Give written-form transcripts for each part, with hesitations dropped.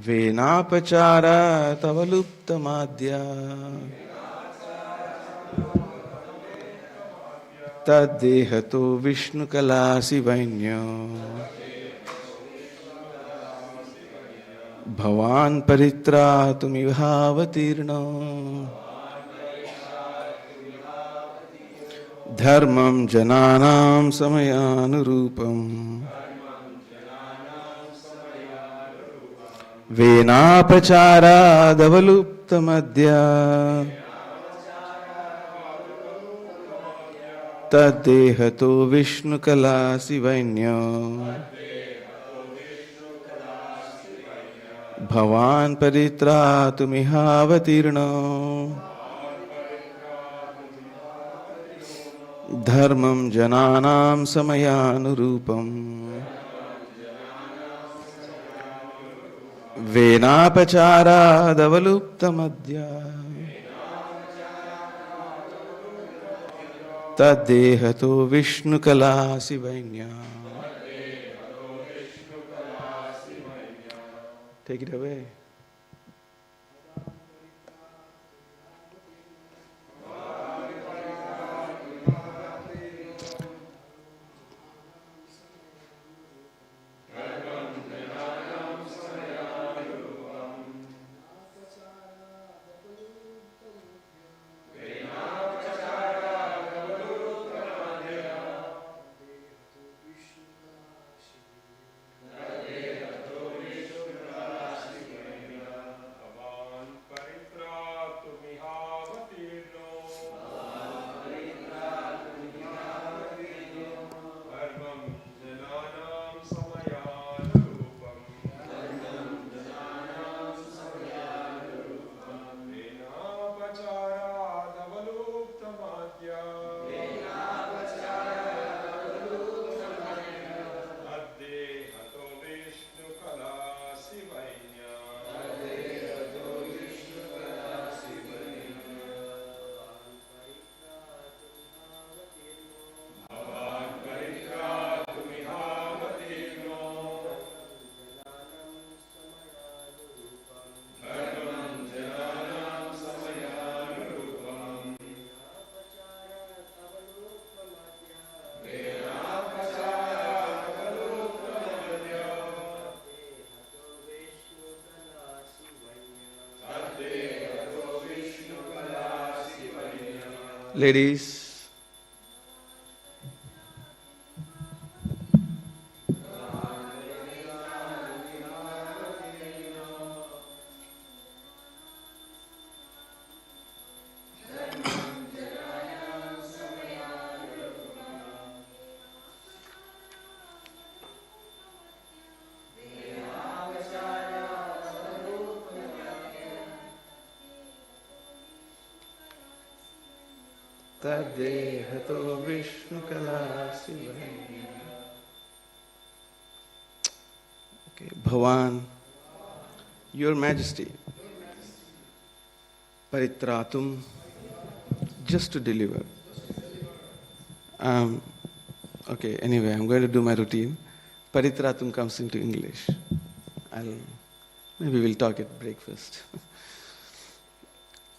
Venapachara tavaluptamadya taddehato vishnukalasi vainyo bhavan paritratumivhavatirno dharmam jananam samayanurupam venapachara davaluptamadya taddehato vishnukalasi vainyo bhavan paritratumivhavatirno dharmam jananam samayanurupam venapachara davaluptamadya taddehato vishnukalasi vainya. Take it away. Ladies, taddehato vishnukalasi vainyo. Okay, Bhavan, Your Majesty, paritratum, just to deliver. Okay, anyway, I'm going to do my routine. Paritratum comes into English. Maybe we'll talk at breakfast.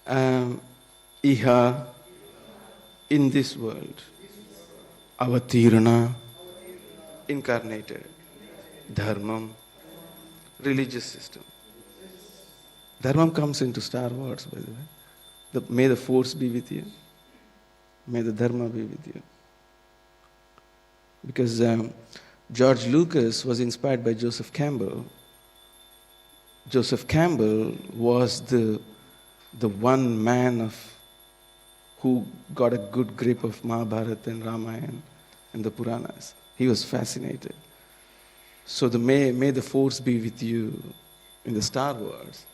Iha, in this world, avatirana, incarnated, dharmam, religious system. Dharmam comes into Star Wars, by the way. May the force be with you. May the dharma be with you. Because George Lucas was inspired by Joseph Campbell. Joseph Campbell was the one man who got a good grip of Mahabharata and Ramayana and the Puranas. He was fascinated. So may the force be with you in the Star Wars.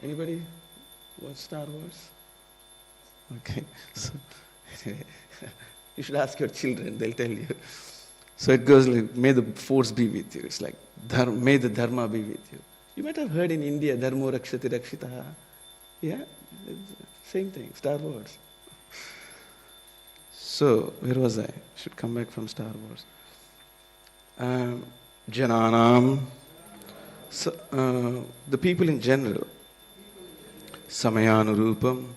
Anybody watch Star Wars? Okay. So, you should ask your children, they'll tell you. So it goes like, may the force be with you. It's like, may the dharma be with you. You might have heard in India, dharmo rakshati rakshitaha. Yeah, same thing, Star Wars. So, where was I? Should come back from Star Wars. Jananam So, the people in general, Samayanurupam,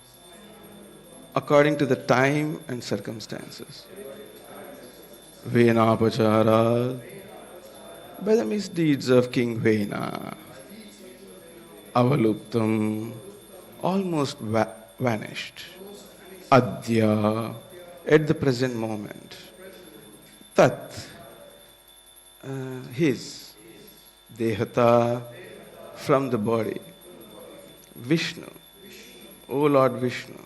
according to the time and circumstances. Venapachara, by the misdeeds of King Vena, Avaluptam, almost vanished. Adya, at the present moment. Tat, his, Dehata, from the body. Vishnu, O Lord Vishnu.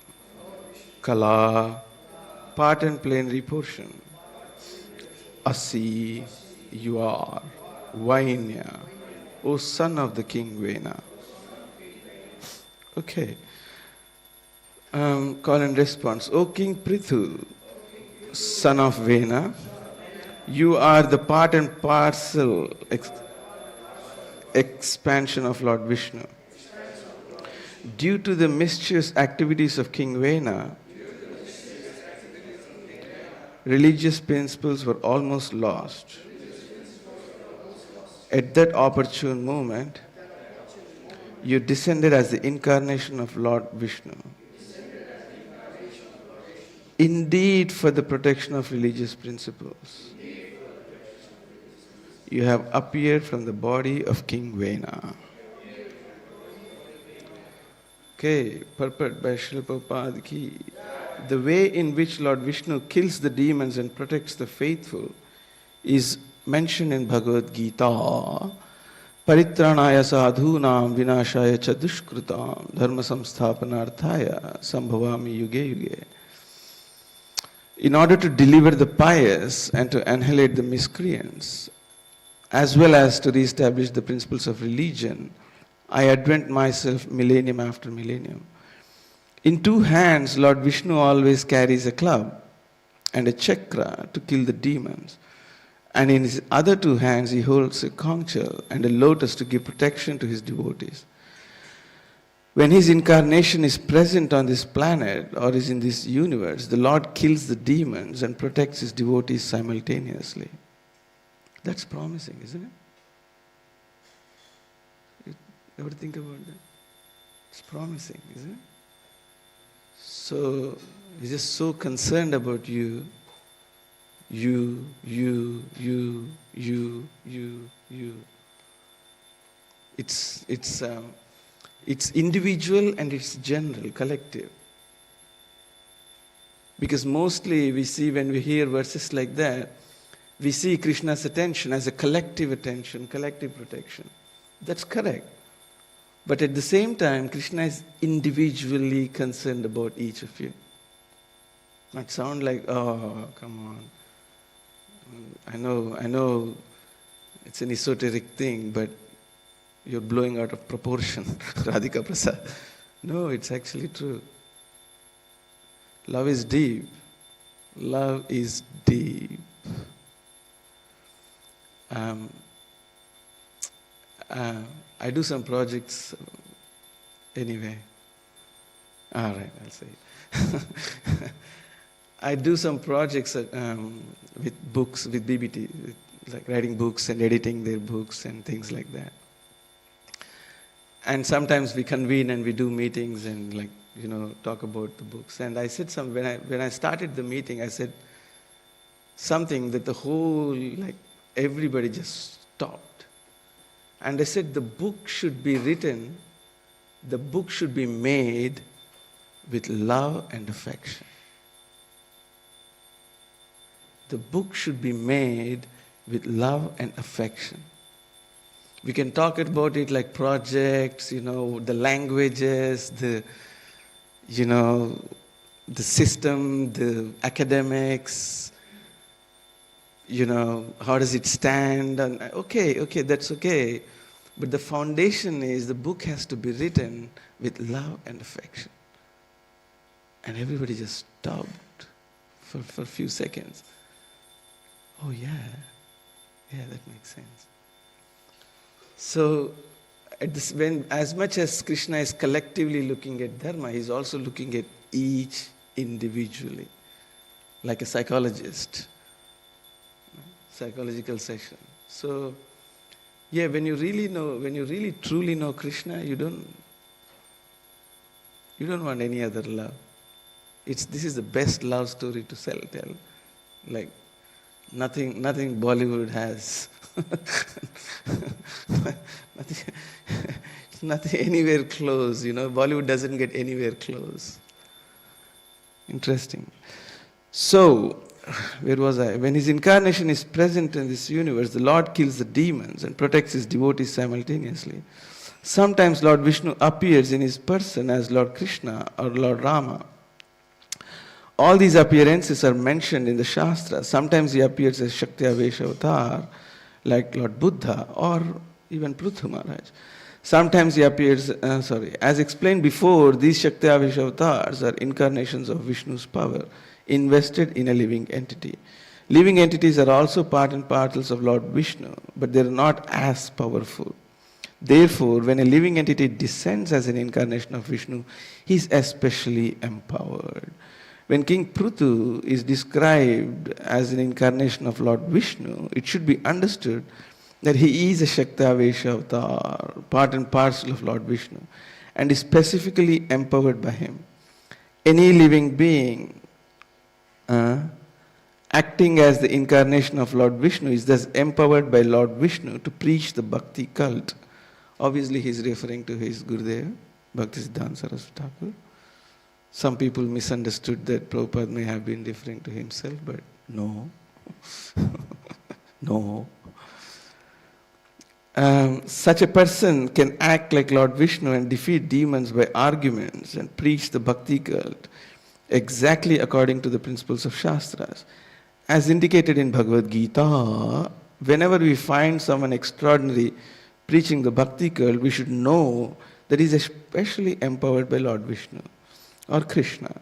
Kala, part and plenary portion. Asi, you are. Vainya, O son of the king Vena. Okay. Call and response. O King Prithu, son of Vena, you are the part and parcel expansion of Lord Vishnu. Due to the mischievous activities of King Vena, religious principles were almost lost. At that opportune moment, you descended as the incarnation of Lord Vishnu. Indeed, for the protection of religious principles, you have appeared from the body of King Vena. Okay, purport by Srila Prabhupada ki. The way in which Lord Vishnu kills the demons and protects the faithful is mentioned in Bhagavad Gita. Paritranaya sadhunam vinashaya cha dushkrutam dharma samsthapanarthaya sambhavami yuge yuge. In order to deliver the pious and to annihilate the miscreants, as well as to re-establish the principles of religion, I advent myself millennium after millennium. In two hands, Lord Vishnu always carries a club and a chakra to kill the demons. And in his other two hands, he holds a conch shell and a lotus to give protection to his devotees. When his incarnation is present on this planet or is in this universe, the Lord kills the demons and protects his devotees simultaneously. That's promising, isn't it? You ever think about that? It's promising, isn't it? So, he's just so concerned about you. You. It's individual and it's general, collective. Because mostly we see when we hear verses like that, we see Krishna's attention as a collective attention, collective protection. That's correct. But at the same time, Krishna is individually concerned about each of you. Might sound like, oh, come on. I know it's an esoteric thing, but you're blowing out of proportion, Radhika Prasad. No, it's actually true. Love is deep. Love is deep. I do some projects anyway. All right, I'll say it. I do some projects with books, with BBT, like writing books and editing their books and things like that. And sometimes we convene and we do meetings and talk about the books. And I said when I started the meeting, I said something that the whole, everybody just stopped. And I said the book should be written, the book should be made with love and affection. The book should be made with love and affection. We can talk about it like projects, the languages, the system, the academics, how does it stand? And okay, that's okay. But the foundation is the book has to be written with love and affection. And everybody just stopped for a few seconds. Oh yeah, that makes sense. So, as much as Krishna is collectively looking at dharma, he's also looking at each individually, like a psychological session. So, Yeah, when you really truly know Krishna, you don't want any other love. This is the best love story to tell. Like nothing Bollywood has. nothing, nothing anywhere close. Bollywood doesn't get anywhere close. Interesting. So, where was I? When his incarnation is present in this universe, the Lord kills the demons and protects his devotees simultaneously. Sometimes Lord Vishnu appears in his person as Lord Krishna or Lord Rama. All these appearances are mentioned in the Shastra. Sometimes he appears as Shakti Avesha Avatar, like Lord Buddha or even Prithu Maharaj. Sometimes he appears, as explained before, these Shakti Avesha Avatars are incarnations of Vishnu's power invested in a living entity. Living entities are also part and parcels of Lord Vishnu, but they are not as powerful. Therefore, when a living entity descends as an incarnation of Vishnu, he is especially empowered. When King Prithu is described as an incarnation of Lord Vishnu, it should be understood that he is a Shakti-avesha avatar, part and parcel of Lord Vishnu, and is specifically empowered by him. Any living being acting as the incarnation of Lord Vishnu is thus empowered by Lord Vishnu to preach the Bhakti cult. Obviously, he is referring to his Gurudev, Bhaktisiddhanta Saraswati Thakur. Some people misunderstood that Prabhupada may have been referring to himself, but no. No. Such a person can act like Lord Vishnu and defeat demons by arguments and preach the Bhakti cult exactly according to the principles of Shastras. As indicated in Bhagavad Gita, whenever we find someone extraordinary preaching the Bhakti cult, we should know that he is especially empowered by Lord Vishnu or Krishna.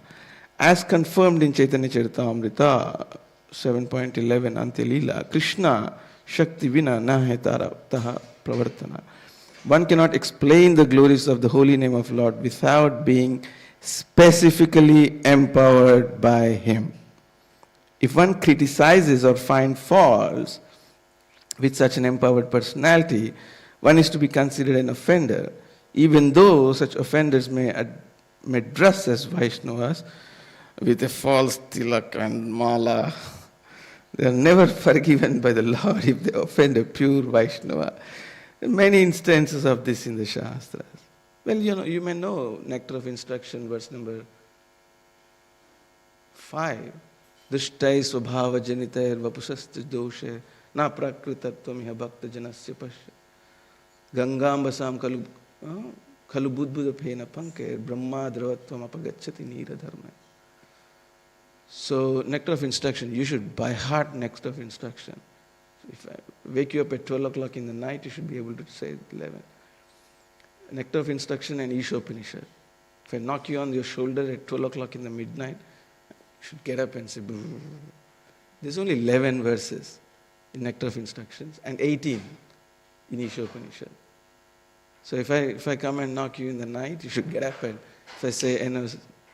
As confirmed in Chaitanya Charitamrita 7.11 Antya Leela, Krishna Shakti Vina Nahe Taha Pravartana. One cannot explain the glories of the holy name of Lord without being specifically empowered by him. If one criticizes or finds faults with such an empowered personality, one is to be considered an offender, even though such offenders may dress as Vaishnavas with a false tilak and mala. They are never forgiven by the Lord if they offend a pure Vaishnava. There are many instances of this in the Shastras. Well, you may know Nectar of Instruction, verse number 5. Dushtai svabhava janitair vapusasti doshe na prakritatvam iha bhakta janasya pasya. Gangambasam kalu budbuddha phena panke brahma dravatvam apagacchati nira dharma. So, Nectar of Instruction, you should by heart Nectar of Instruction. If I wake you up at 12 o'clock in the night, you should be able to say 11. Nectar of Instruction and Ishopanishad. If I knock you on your shoulder at 12 o'clock in the midnight, you should get up and say, boo. There's only 11 verses in Nectar of Instructions and 18 in Ishopanishad. So if I come and knock you in the night, you should get up, and if I say,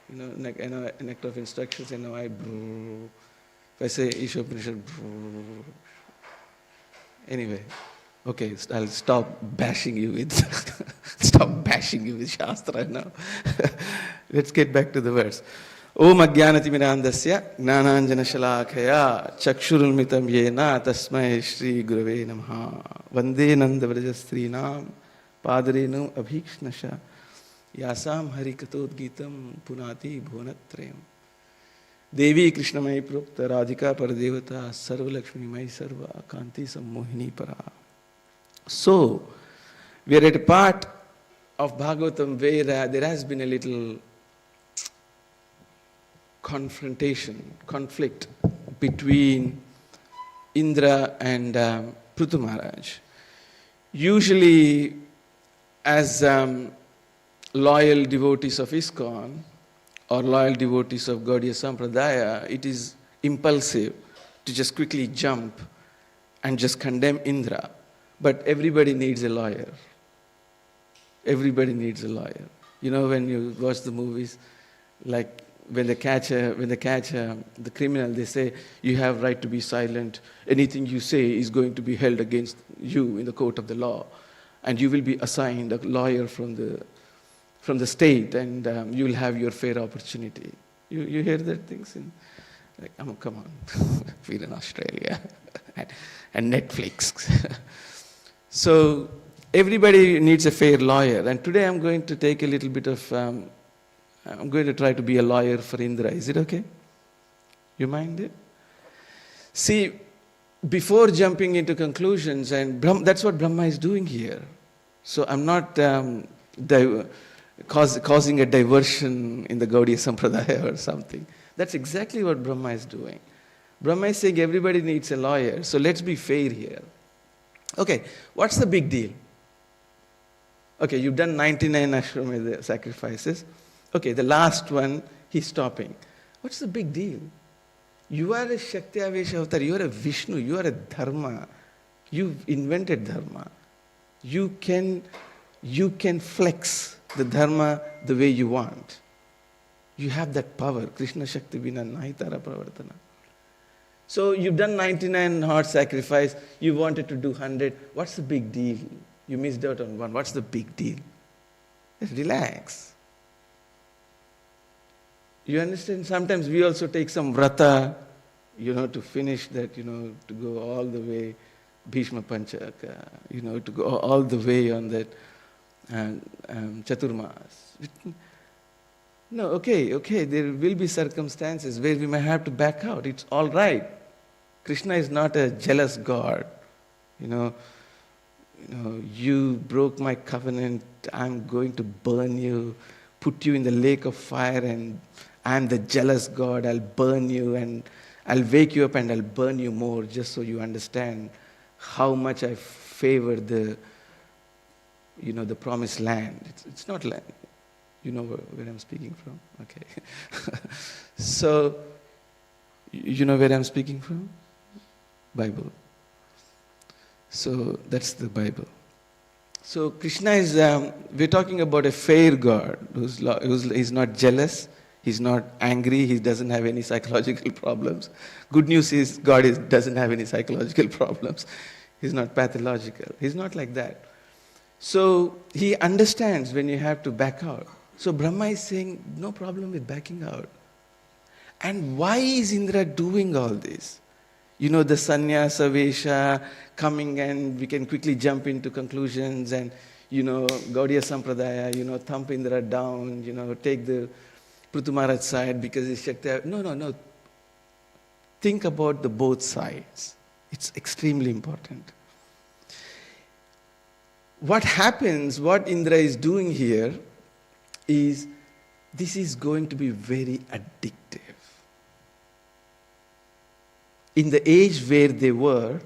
Nectar of Instructions, I boo. If I say Ishopanishad, boo. Anyway, okay, I'll stop bashing you with Shastra now. Let's get back to the verse. Om Ajnanatimirandasya Gnananjana Shalakaya Chakshurulmitam Yena Tasmai Shri Gurave Namaha Vande Nandavraja Padarenu Abhikshnasha Yasam Harikatodgitam Punati Bhunatrayam Devi Krishnamai Prokta Radhika Paradevata Sarvalakshmi Mai Sarva Kanti Sammohini Para. So, we are at a part of Bhagavatam where there has been a little conflict between Indra and Prithu Maharaj. Usually, as loyal devotees of ISKCON or loyal devotees of Gaudiya Sampradaya, it is impulsive to just quickly jump and just condemn Indra. But everybody needs a lawyer. Everybody needs a lawyer. When you watch the movies, like when they catch the criminal, they say, you have right to be silent. Anything you say is going to be held against you in the court of the law. And you will be assigned a lawyer from the state, and you will have your fair opportunity. You hear that things? Like, oh, come on, we're in Australia. and Netflix. So everybody needs a fair lawyer. And today I'm going to take a little bit of, I'm going to try to be a lawyer for Indra. Is it okay? You mind it? See, before jumping into conclusions, and that's what Brahma is doing here. So I'm not causing a diversion in the Gaudiya Sampradaya or something. That's exactly what Brahma is doing. Brahma is saying everybody needs a lawyer, so let's be fair here. Okay, what's the big deal? Okay, you've done 99 Ashwamedha sacrifices. Okay, the last one, he's stopping. What's the big deal? You are a Shakti Avesha Avatar, you are a Vishnu, you are a Dharma. You've invented Dharma. You can flex the Dharma the way you want. You have that power. Krishna Shakti Vina Nahitara Pravartana. So you've done 99 heart sacrifice, you wanted to do 100. What's the big deal? You missed out on one. What's the big deal? Just relax. You understand? Sometimes we also take some vrata, to finish that, to go all the way, Bhishma Panchaka, to go all the way on that Chaturmas. No, okay, there will be circumstances where we may have to back out. It's all right. Krishna is not a jealous God. You broke my covenant, I'm going to burn you, put you in the lake of fire, and I'm the jealous God, I'll burn you, and I'll wake you up and I'll burn you more, just so you understand how much I favor the promised land. It's not land. You know where I'm speaking from? Okay. So, you know where I'm speaking from? Bible. So, that's the Bible. So, Krishna is, we're talking about a fair God he's not jealous, he's not angry, he doesn't have any psychological problems. Good news is God doesn't have any psychological problems. He's not pathological. He's not like that. So, he understands when you have to back out. So Brahma is saying, no problem with backing out. And why is Indra doing all this? The sannyasa vesha coming, and we can quickly jump into conclusions, and, Gaudiya Sampradaya, thump Indra down, take the Prithu Maharaj side because it's Shakti. No. Think about the both sides. It's extremely important. What happens, what Indra is doing here, is this is going to be very addictive. In the age where they were,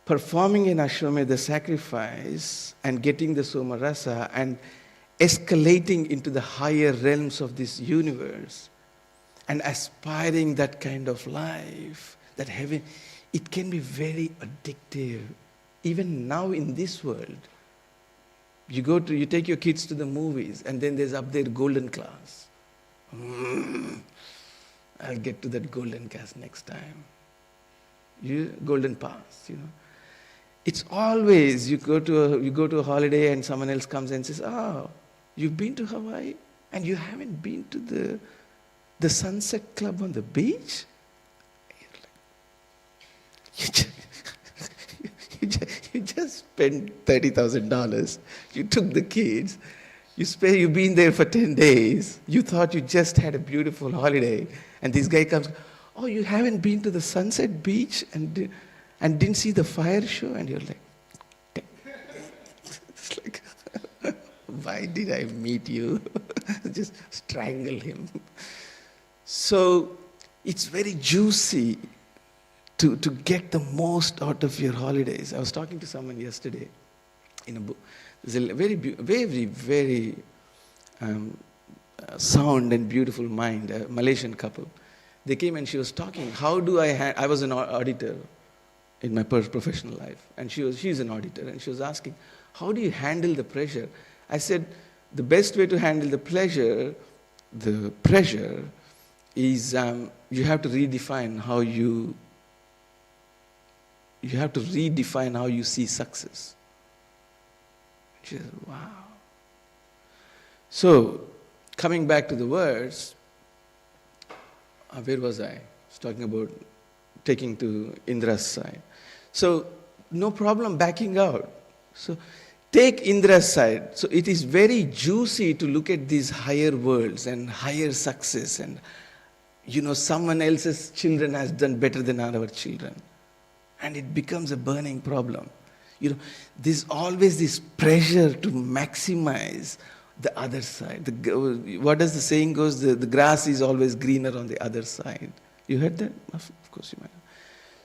performing an Ashwamedha sacrifice and getting the Somarasa and escalating into the higher realms of this universe and aspiring that kind of life, that heaven, it can be very addictive. Even now in this world, you take your kids to the movies, and then there's up there golden class. I'll get to that golden class next time. Golden pass, It's always, you go to a holiday and someone else comes and says, oh, you've been to Hawaii and you haven't been to the Sunset Club on the beach? You just spent $30,000. You took the kids. You've been there for 10 days. You thought you just had a beautiful holiday. And this guy comes, oh, you haven't been to the Sunset Beach and didn't see the fire show? And you're like, it's like, why did I meet you? Just strangle him. So it's very juicy to get the most out of your holidays. I was talking to someone yesterday in a book. There's a very, very, very sound and beautiful mind, a Malaysian couple. They came and she was talking, I was an auditor in my professional life, and she's an auditor, and she was asking, how do you handle the pressure? I said, the best way to handle the pressure, the pressure is you have to redefine how you see success. She said, wow. So, coming back to the words, where was I? I was talking about taking to Indra's side. So, no problem backing out. So, take Indra's side. So, it is very juicy to look at these higher worlds and higher success, and someone else's children has done better than our children. And it becomes a burning problem. There's always this pressure to maximize the other side. What does the saying goes? The grass is always greener on the other side. You heard that? Of course you might have.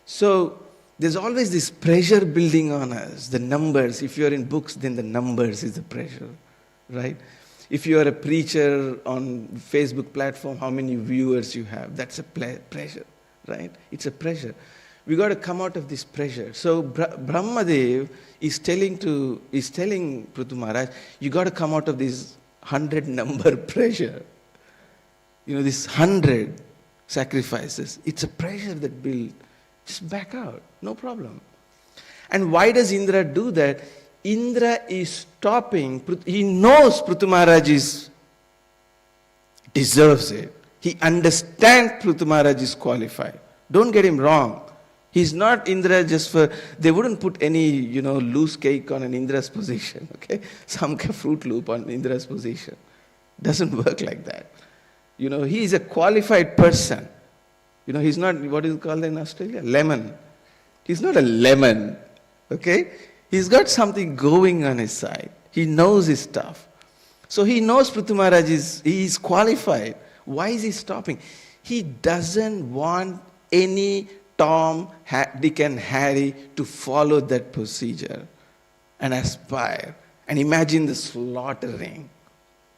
So there's always this pressure building on us. The numbers, if you're in books, then the numbers is the pressure, right? If you are a preacher on Facebook platform, how many viewers you have, that's a pressure, right? It's a pressure. We got to come out of this pressure. So Brahmadev is telling Prithu Maharaj, you got to come out of this 100 number pressure. This 100 sacrifices. It's a pressure that builds. Just back out, no problem. And why does Indra do that? Indra is stopping. He knows Prithu Maharaj deserves it. He understands Prithu Maharaj is qualified. Don't get him wrong. He's not Indra just for, they wouldn't put any, loose cake on an Indra's position, okay? Some Fruit Loop on Indra's position. Doesn't work like that. He is a qualified person. He's not, what is it called in Australia? Lemon. He's not a lemon, okay? He's got something going on his side. He knows his stuff. So he knows Prithu Maharaj he is qualified. Why is he stopping? He doesn't want any Tom, Dick and Harry to follow that procedure and aspire and imagine the slaughtering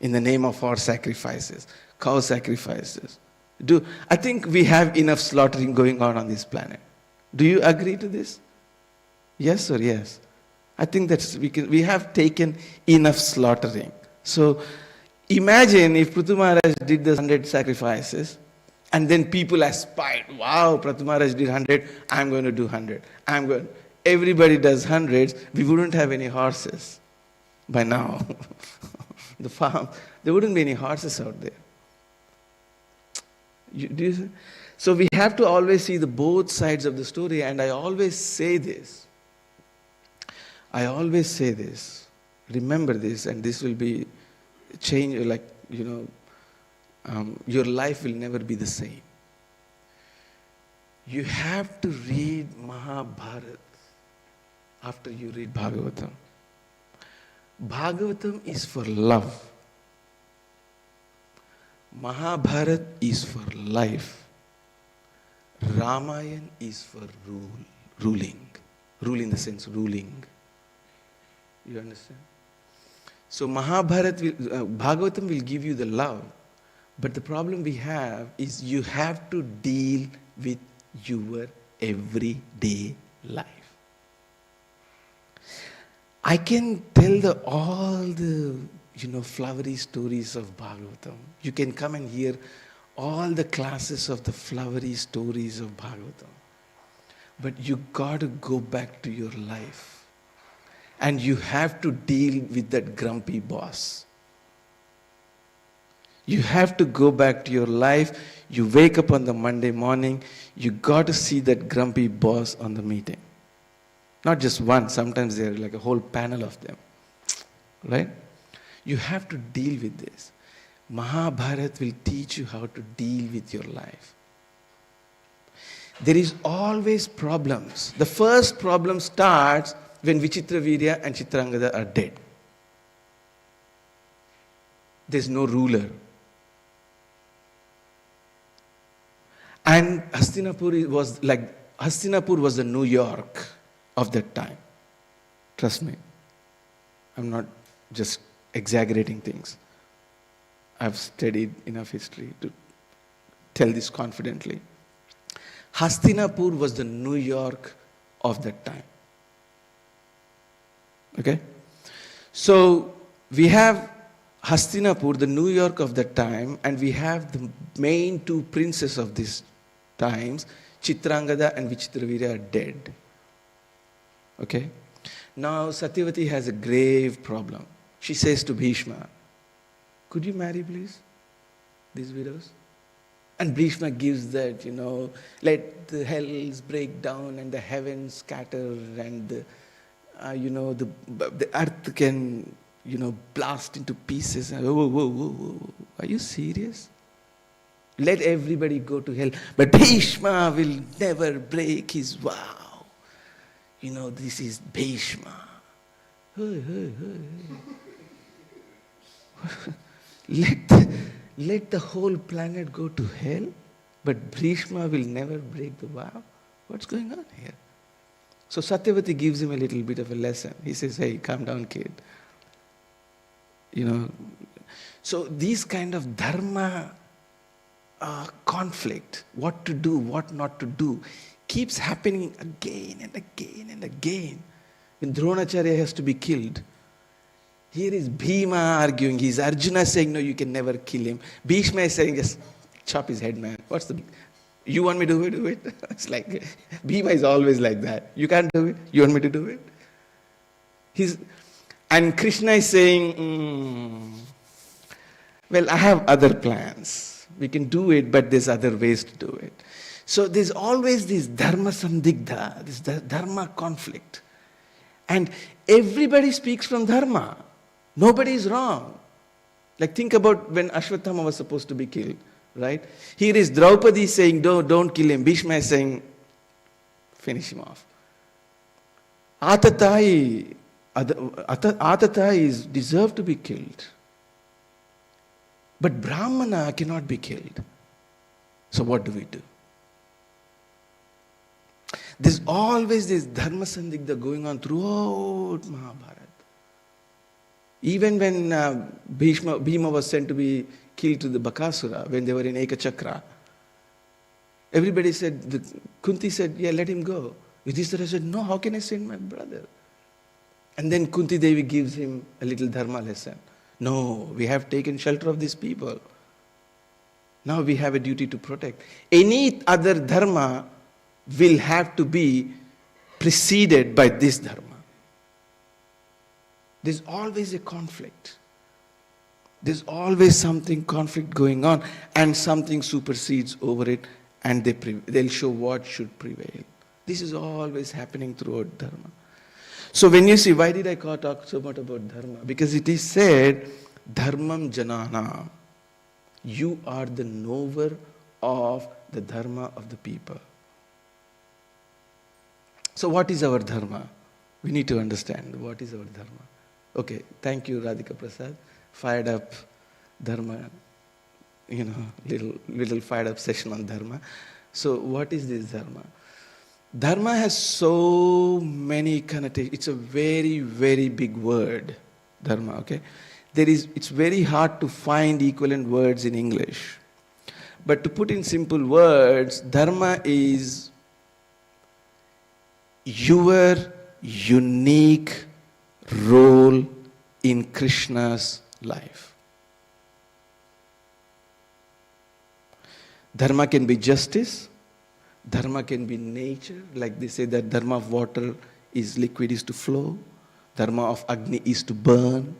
in the name of our sacrifices, cow sacrifices. I think we have enough slaughtering going on this planet. Do you agree to this? Yes or yes? I think we have taken enough slaughtering. So imagine if Prithu Maharaj did the 100 sacrifices, and then people aspired, wow, Prithu Maharaj did 100, I'm going to do 100. Everybody does hundreds, we wouldn't have any horses by now. The farm, there wouldn't be any horses out there. So we have to always see the both sides of the story, and I always say this. Remember this, and this will be change, your life will never be the same. You have to read Mahabharata after you read Bhagavatam. Bhagavatam is for love. Mahabharata is for life. Ramayana is for ruling. Rule in the sense ruling. You understand? So Bhagavatam will give you the love. But the problem we have is you have to deal with your everyday life. I can tell all the flowery stories of Bhagavatam. You can come and hear all the classes of the flowery stories of Bhagavatam. But you got to go back to your life. And you have to deal with that grumpy boss. You have to go back to your life. You wake up on the Monday morning, you got to see that grumpy boss on the meeting. Not just one, sometimes there are like a whole panel of them. Right? You have to deal with this. Mahabharata will teach you how to deal with your life. There is always problems. The first problem starts when Vichitravirya and Chitrangada are dead. There's no ruler. And Hastinapur was the New York of that time. Trust me. I'm not just exaggerating things. I've studied enough history to tell this confidently. Hastinapur was the New York of that time. Okay? So we have Hastinapur, the New York of that time, and we have the main two princes of these times, Chitrangada and Vichitravirya, are dead. Okay? Now Satyavati has a grave problem. She says to Bhishma, could you marry please these widows? And Bhishma gives that, let the hells break down and the heavens scatter and the earth can, blast into pieces. Whoa, whoa, whoa, whoa. Are you serious? Let everybody go to hell. But Bhishma will never break his vow. This is Bhishma. Hey. Let the whole planet go to hell, but Bhishma will never break the vow. What's going on here? So Satyavati gives him a little bit of a lesson. He says, hey, calm down, kid. So these kind of dharma conflict, what to do, what not to do, keeps happening again and again and again. When Dronacharya has to be killed, here is Bhima arguing. He's Arjuna saying, no, you can never kill him. Bhishma is saying, just chop his head, man. You want me to do it? It's like, Bhima is always like that. You can't do it? You want me to do it? And Krishna is saying, well, I have other plans. We can do it, but there's other ways to do it. So there's always this dharma sandigdha, this dharma conflict. And everybody speaks from dharma. Nobody is wrong. Like think about when Ashwatthama was supposed to be killed, right? Here is Draupadi saying, don't kill him. Bhishma is saying, finish him off. Atatai is deserved to be killed. But Brahmana cannot be killed. So what do we do? There's always this dharma sandigdha going on throughout Mahabharata. Even when Bhima was sent to be killed to the Bakasura, when they were in Ekachakra, everybody said, Kunti said, yeah, let him go. Yudhishthira said, no, how can I send my brother? And then Kunti Devi gives him a little dharma lesson. No, we have taken shelter of these people. Now we have a duty to protect. Any other dharma will have to be preceded by this dharma. There's always a conflict. There's always something conflict going on and something supersedes over it and they'll show what should prevail. This is always happening throughout dharma. So when you see, why did I talk so much about dharma? Because it is said, dharmam janana. You are the knower of the dharma of the people. So what is our dharma? We need to understand what is our dharma. Okay, thank you Radhika Prasad. Fired up dharma, little fired up session on dharma. So what is this dharma? Dharma has so many connotations. It's a very, very big word, dharma, okay? It's very hard to find equivalent words in English. But to put in simple words, dharma is your unique role in Krishna's life. Dharma can be justice. Dharma can be nature. Like they say that dharma of water is liquid is to flow. Dharma of Agni is to burn.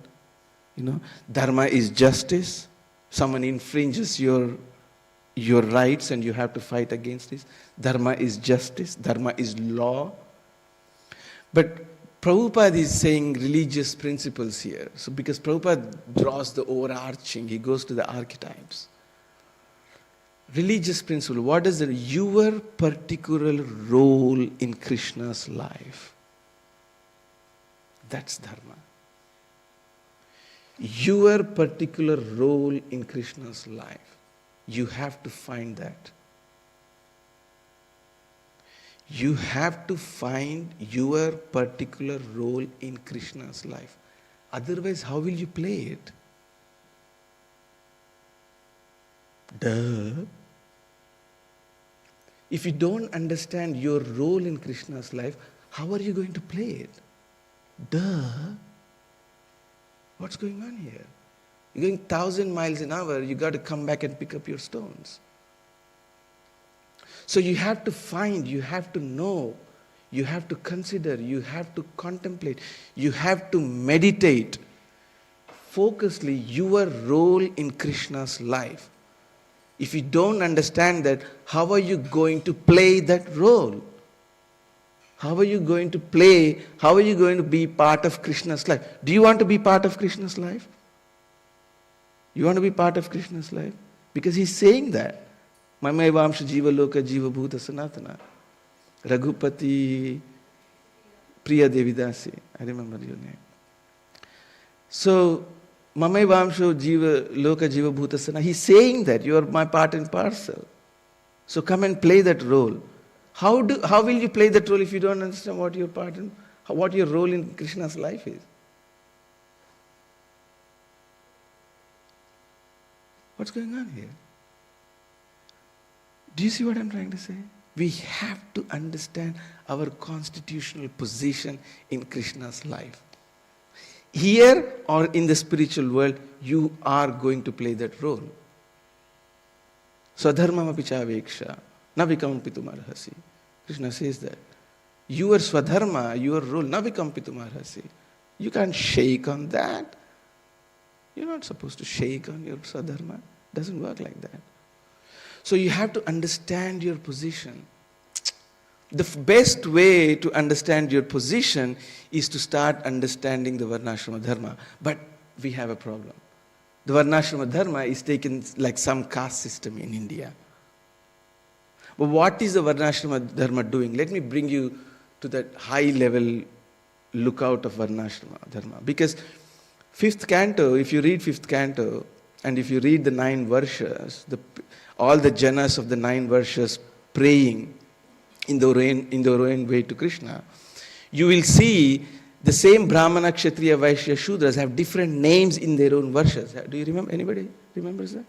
Dharma is justice. Someone infringes your rights and you have to fight against this. Dharma is justice. Dharma is law. But Prabhupada is saying religious principles here. So because Prabhupada draws the overarching, he goes to the archetypes. Religious principle, what is your particular role in Krishna's life? That's dharma. Your particular role in Krishna's life. You have to find that. You have to find your particular role in Krishna's life. Otherwise, how will you play it? Duh. If you don't understand your role in Krishna's life, how are you going to play it? Duh. What's going on here? You're going 1,000 miles an hour, you got to come back and pick up your stones. So you have to find, you have to know, you have to consider, you have to contemplate, you have to meditate focusedly your role in Krishna's life. If you don't understand that, how are you going to play that role? How are you going to play, how are you going to be part of Krishna's life? Do you want to be part of Krishna's life? You want to be part of Krishna's life? Because he's saying that. Mamayavamsha jiva loka jiva bhuta sanatana. Raghupati Priya Devidasi. I remember your name. So, Mamayavamsha jiva loka jiva bhuta sanatana. He's saying that you are my part and parcel. So come and play that role. How will you play that role if you don't understand what your part and what your role in Krishna's life is? What's going on here? Do you see what I'm trying to say? We have to understand our constitutional position in Krishna's life. Here or in the spiritual world, you are going to play that role. Swadharmam apichaveksha, navikam pitumarhasi. Krishna says that. Your swadharma, your role, navikam pitumarhasi. You can't shake on that. You're not supposed to shake on your swadharma. It doesn't work like that. So you have to understand your position. The best way to understand your position is to start understanding the Varnashrama Dharma. But we have a problem. The Varnashrama Dharma is taken like some caste system in India. But what is the Varnashrama Dharma doing? Let me bring you to that high level lookout of Varnashrama Dharma. Because 5th canto, if you read 5th canto, and if you read the 9 verses, all the janas of the 9 verses praying in the Orion way to Krishna, you will see the same Brahmana, Kshatriya, Vaishya, Shudras have different names in their own verses. Do you remember? Anybody remembers that?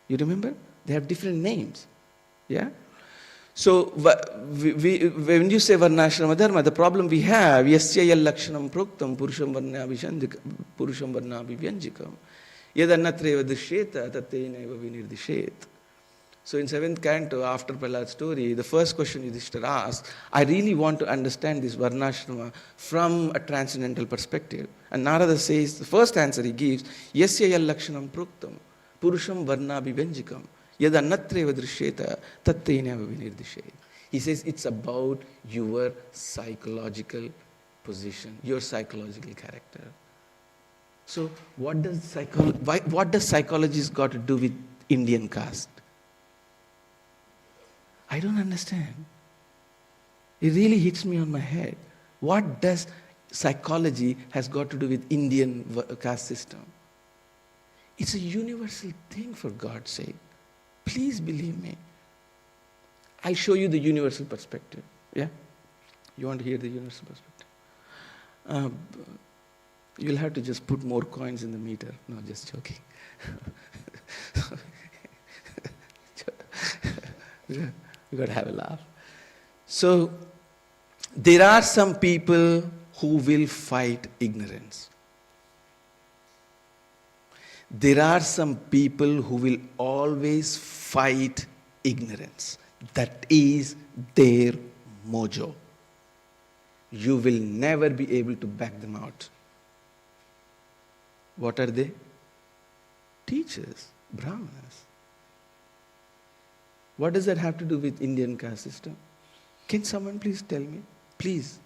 You remember? They have different names. Yeah? So, when you say Varnashrama Dharma, the problem we have, Yasya yal lakshanam proktam purusham varna vivyanjikam yadannatreva drishyeta tattenaiva vinirdishet. So in 7th canto, after Prahlad's story, the first question Yudhishthira asks, I really want to understand this Varnashrama from a transcendental perspective. And Narada says, the first answer he gives, Yasya yal lakshanam proktam purusham varna vivyanjikam yadannatreva drishyeta tattenaiva vinirdishet. He says it's about your psychological position, your psychological character. So what does psychology got to do with Indian caste? I don't understand. It really hits me on my head. What does psychology has got to do with Indian caste system? It's a universal thing, for God's sake. Please believe me. I'll show you the universal perspective. Yeah? You want to hear the universal perspective? You'll have to just put more coins in the meter. No, just joking. You got to have a laugh. So, there are some people who will fight ignorance. There are some people who will always fight ignorance. That is their mojo. You will never be able to back them out. What are they? Teachers, Brahmanas. What does that have to do with Indian caste system? Can someone please tell me? Please.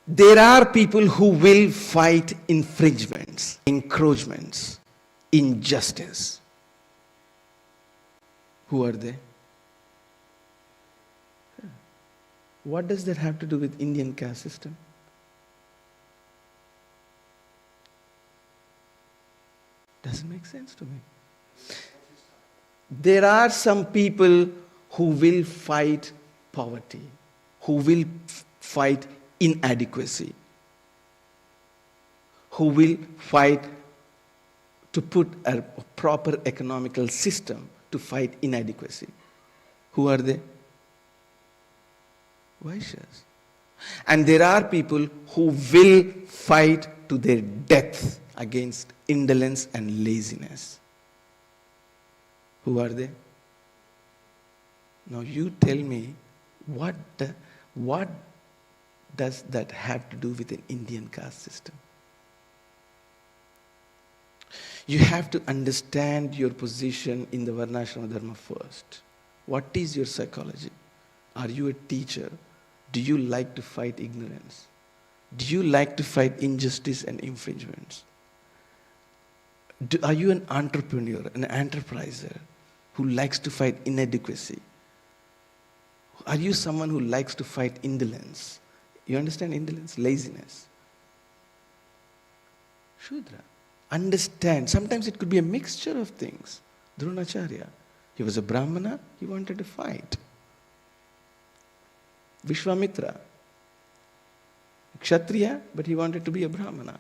There are people who will fight infringements, encroachments, injustice. Who are they? What does that have to do with Indian caste system? Doesn't make sense to me. There are some people who will fight poverty, who will fight inadequacy, who will fight to put a proper economical system to fight inadequacy. Who are they? Vaishyas. And there are people who will fight to their death against indolence and laziness. Who are they? Now you tell me, what does that have to do with an Indian caste system? You have to understand your position in the Varnashrama Dharma first. What is your psychology? Are you a teacher? Do you like to fight ignorance? Do you like to fight injustice and infringements? Are you an entrepreneur, an enterpriser who likes to fight inadequacy? Are you someone who likes to fight indolence? You understand indolence? Laziness. Shudra. Understand. Sometimes it could be a mixture of things. Dronacharya. He was a Brahmana, he wanted to fight. Vishwamitra. Kshatriya, but he wanted to be a Brahmana.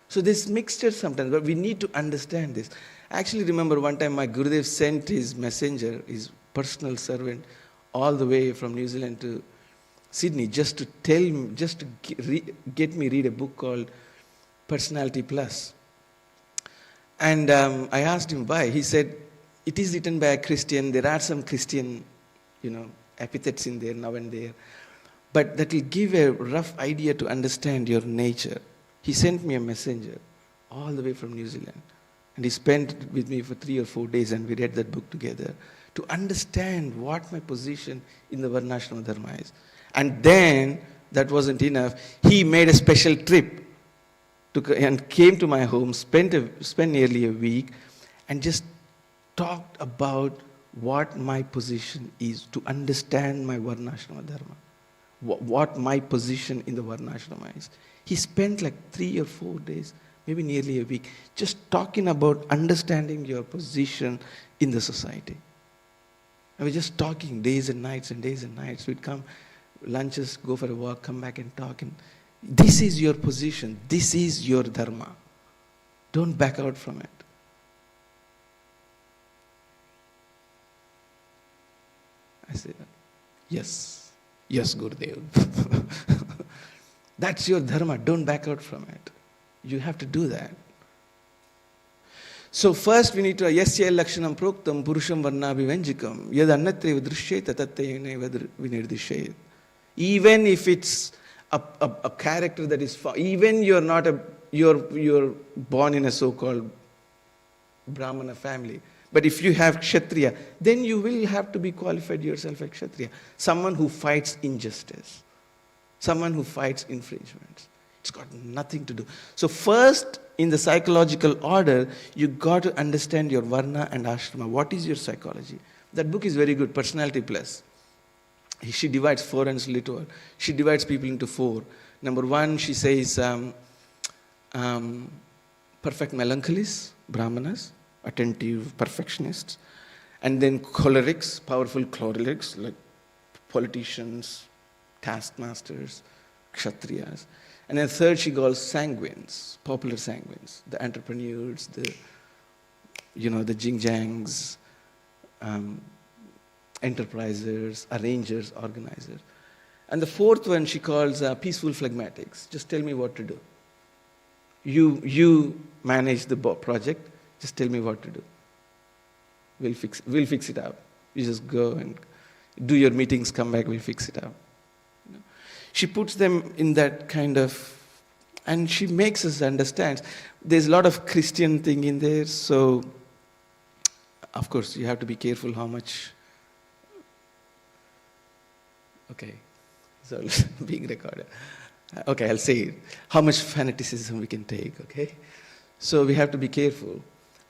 So this mixture sometimes, but we need to understand this. I actually remember one time my Gurudev sent his messenger, his personal servant, all the way from New Zealand to Sydney just to tell me, just to get me read a book called Personality Plus. And I asked him why. He said, it is written by a Christian. There are some Christian, epithets in there now and there. But that will give a rough idea to understand your nature. He sent me a messenger all the way from New Zealand. And he spent with me for 3 or 4 days and we read that book together to understand what my position in the Varnashrama Dharma is. And then, that wasn't enough. He made a special trip and came to my home, spent nearly a week, and just talked about what my position is, to understand my Varnashrama Dharma, what my position in the Varnashrama is. He spent like 3 or 4 days, maybe nearly a week, just talking about understanding your position in the society. I was just talking days and nights and days and nights. We'd come, lunches, go for a walk, come back and talk. And this is your position. This is your dharma. Don't back out from it. I said, yes. Yes, Gurudev. That's your dharma. Don't back out from it. You have to do that. So first we need to, yasya lakshanam proktam purusham varnabhivanjikam yad annatrev drishyeta tattayena vinirdisyet. Even if it's a character that is, even you're born in a so-called Brahmana family, but if you have Kshatriya, then you will have to be qualified yourself as Kshatriya. Someone who fights injustice. Someone who fights infringements. It's got nothing to do. So first, in the psychological order, you got to understand your Varna and Ashrama. What is your psychology? That book is very good, Personality Plus. She divides 4 and little. She divides people into 4. Number 1, she says, perfect melancholies, Brahmanas, attentive perfectionists, and then cholerics, powerful cholerics, like politicians, taskmasters, Kshatriyas. And then third, she calls sanguines, popular sanguines, the entrepreneurs, the jingjangs, enterprisers, arrangers, organizers. And the fourth one she calls peaceful phlegmatics. Just tell me what to do. You manage the project, just tell me what to do. We'll fix it up. You just go and do your meetings, come back, we'll fix it up. She puts them in that kind of, and she makes us understand. There's a lot of Christian thing in there, so of course you have to be careful how much. Okay, so being recorded. Okay, I'll say it. How much fanaticism we can take, okay? So we have to be careful.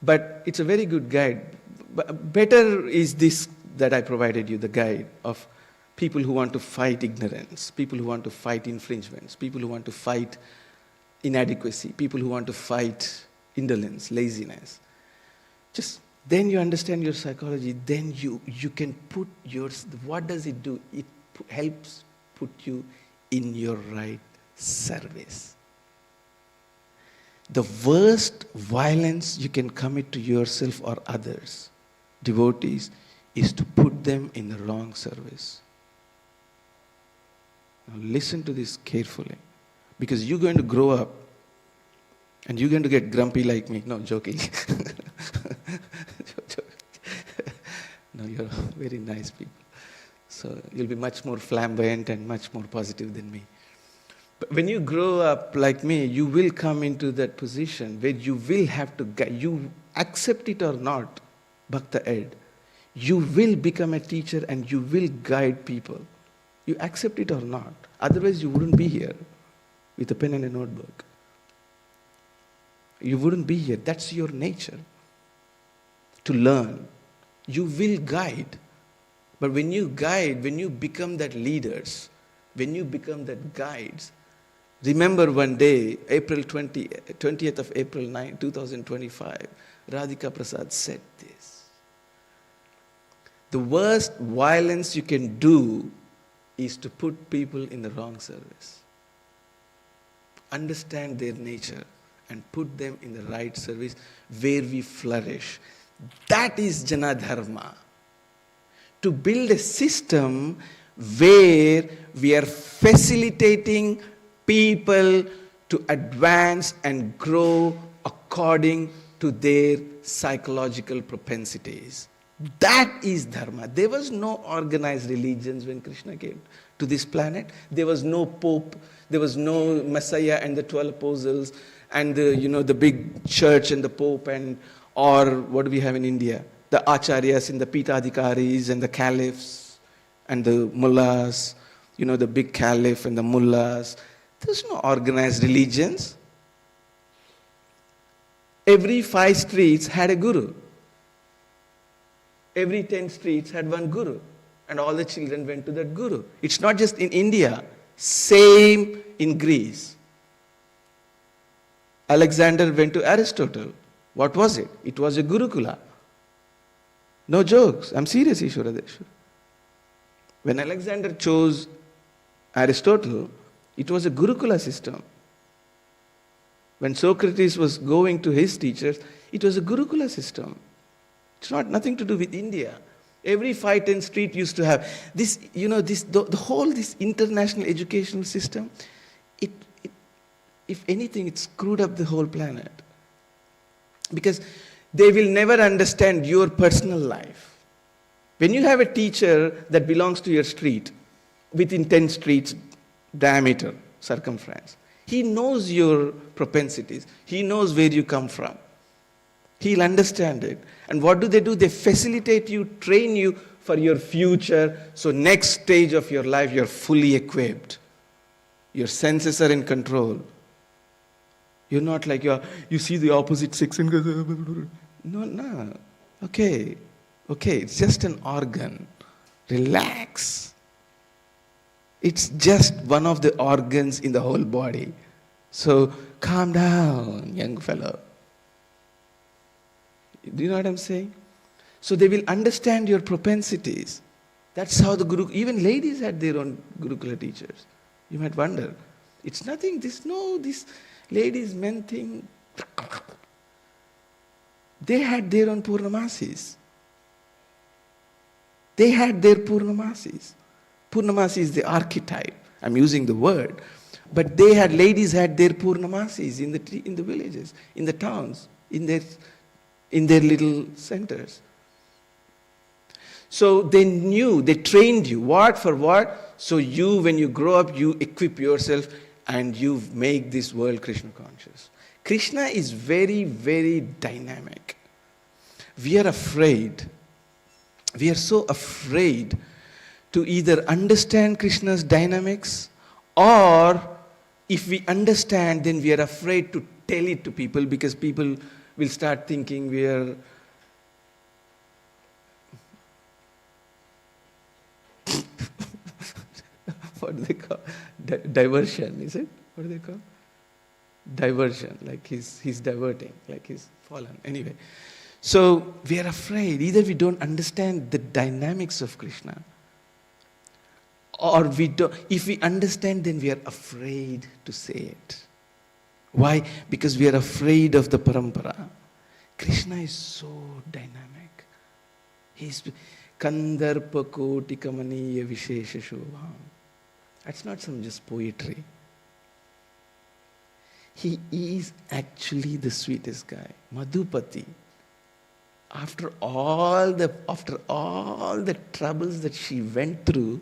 But it's a very good guide. Better is this that I provided you, the guide of people who want to fight ignorance, people who want to fight infringements, people who want to fight inadequacy, people who want to fight indolence, laziness. Just then you understand your psychology, then you can put yours, what does it do? It helps put you in your right service. The worst violence you can commit to yourself or others, devotees, is to put them in the wrong service. Now listen to this carefully, because you're going to grow up And you're going to get grumpy like me. No, joking. No, you're very nice people. So you'll be much more flamboyant and much more positive than me. But when you grow up like me, you will come into that position where you will have to guide. You accept it or not, Bhakta Ed. You will become a teacher and you will guide people. You accept it or not. Otherwise, you wouldn't be here with a pen and a notebook. You wouldn't be here. That's your nature. To learn. You will guide. But when you guide, when you become that leaders, when you become that guides, remember one day, April 20th of April 2025, Radhika Prasad said this. The worst violence you can do is to put people in the wrong service. Understand their nature and put them in the right service where we flourish. That is Jana Dharma. To build a system where we are facilitating people to advance and grow according to their psychological propensities. That is Dharma. There was no organized religions when Krishna came to this planet. There was no Pope. There was no Messiah and the 12 apostles and the big church and the Pope or what do we have in India? The acharyas and the pitadhikaris and the caliphs and the mullahs, the big caliph and the mullahs. There's no organized religions. Every 5 streets had a guru. Every 10 streets had one guru. And all the children went to that guru. It's not just in India. Same in Greece. Alexander went to Aristotle. What was it? It was a Gurukula. No jokes. I'm serious, Ishwaradeshwar. When Alexander chose Aristotle, it was a Gurukula system. When Socrates was going to his teachers, it was a Gurukula system. It's nothing to do with India. Every 5-10 street used to have this, the whole this international educational system. If anything, it screwed up the whole planet. Because they will never understand your personal life. When you have a teacher that belongs to your street, within 10 streets diameter, circumference, he knows your propensities. He knows where you come from. He'll understand it. And what do? They facilitate you, train you for your future. So next stage of your life, you're fully equipped. Your senses are in control. You're not like you see the opposite sex and go, no. Okay, it's just an organ. Relax. It's just one of the organs in the whole body. So calm down, young fellow. Do you know what I'm saying? So they will understand your propensities. That's how the Guru, even ladies had their own Gurukula teachers. You might wonder. It's nothing, this ladies, men thing. They had their own Purnamasis. They had their Purnamasis. Purnamasi is the archetype. I'm using the word. But ladies had their Purnamasis in the villages, in the towns, in their little centers. So they knew, they trained you. What for what? So when you grow up, you equip yourself and you make this world Krishna conscious. Krishna is very, very dynamic. We are afraid. We are so afraid to either understand Krishna's dynamics, or if we understand, then we are afraid to tell it to people because people will start thinking we are what do they call? Diversion, is it? What do they call? Diversion, like he's diverting, like he's fallen. Anyway, so we are afraid. Either we don't understand the dynamics of Krishna, or we don't. If we understand, then we are afraid to say it. Why? Because we are afraid of the parampara. Krishna is so dynamic. He's Kandarpa Koti Kamaniya Vishesha Shobham. That's not some just poetry. He is actually the sweetest guy. Madhupati. After all the troubles that she went through,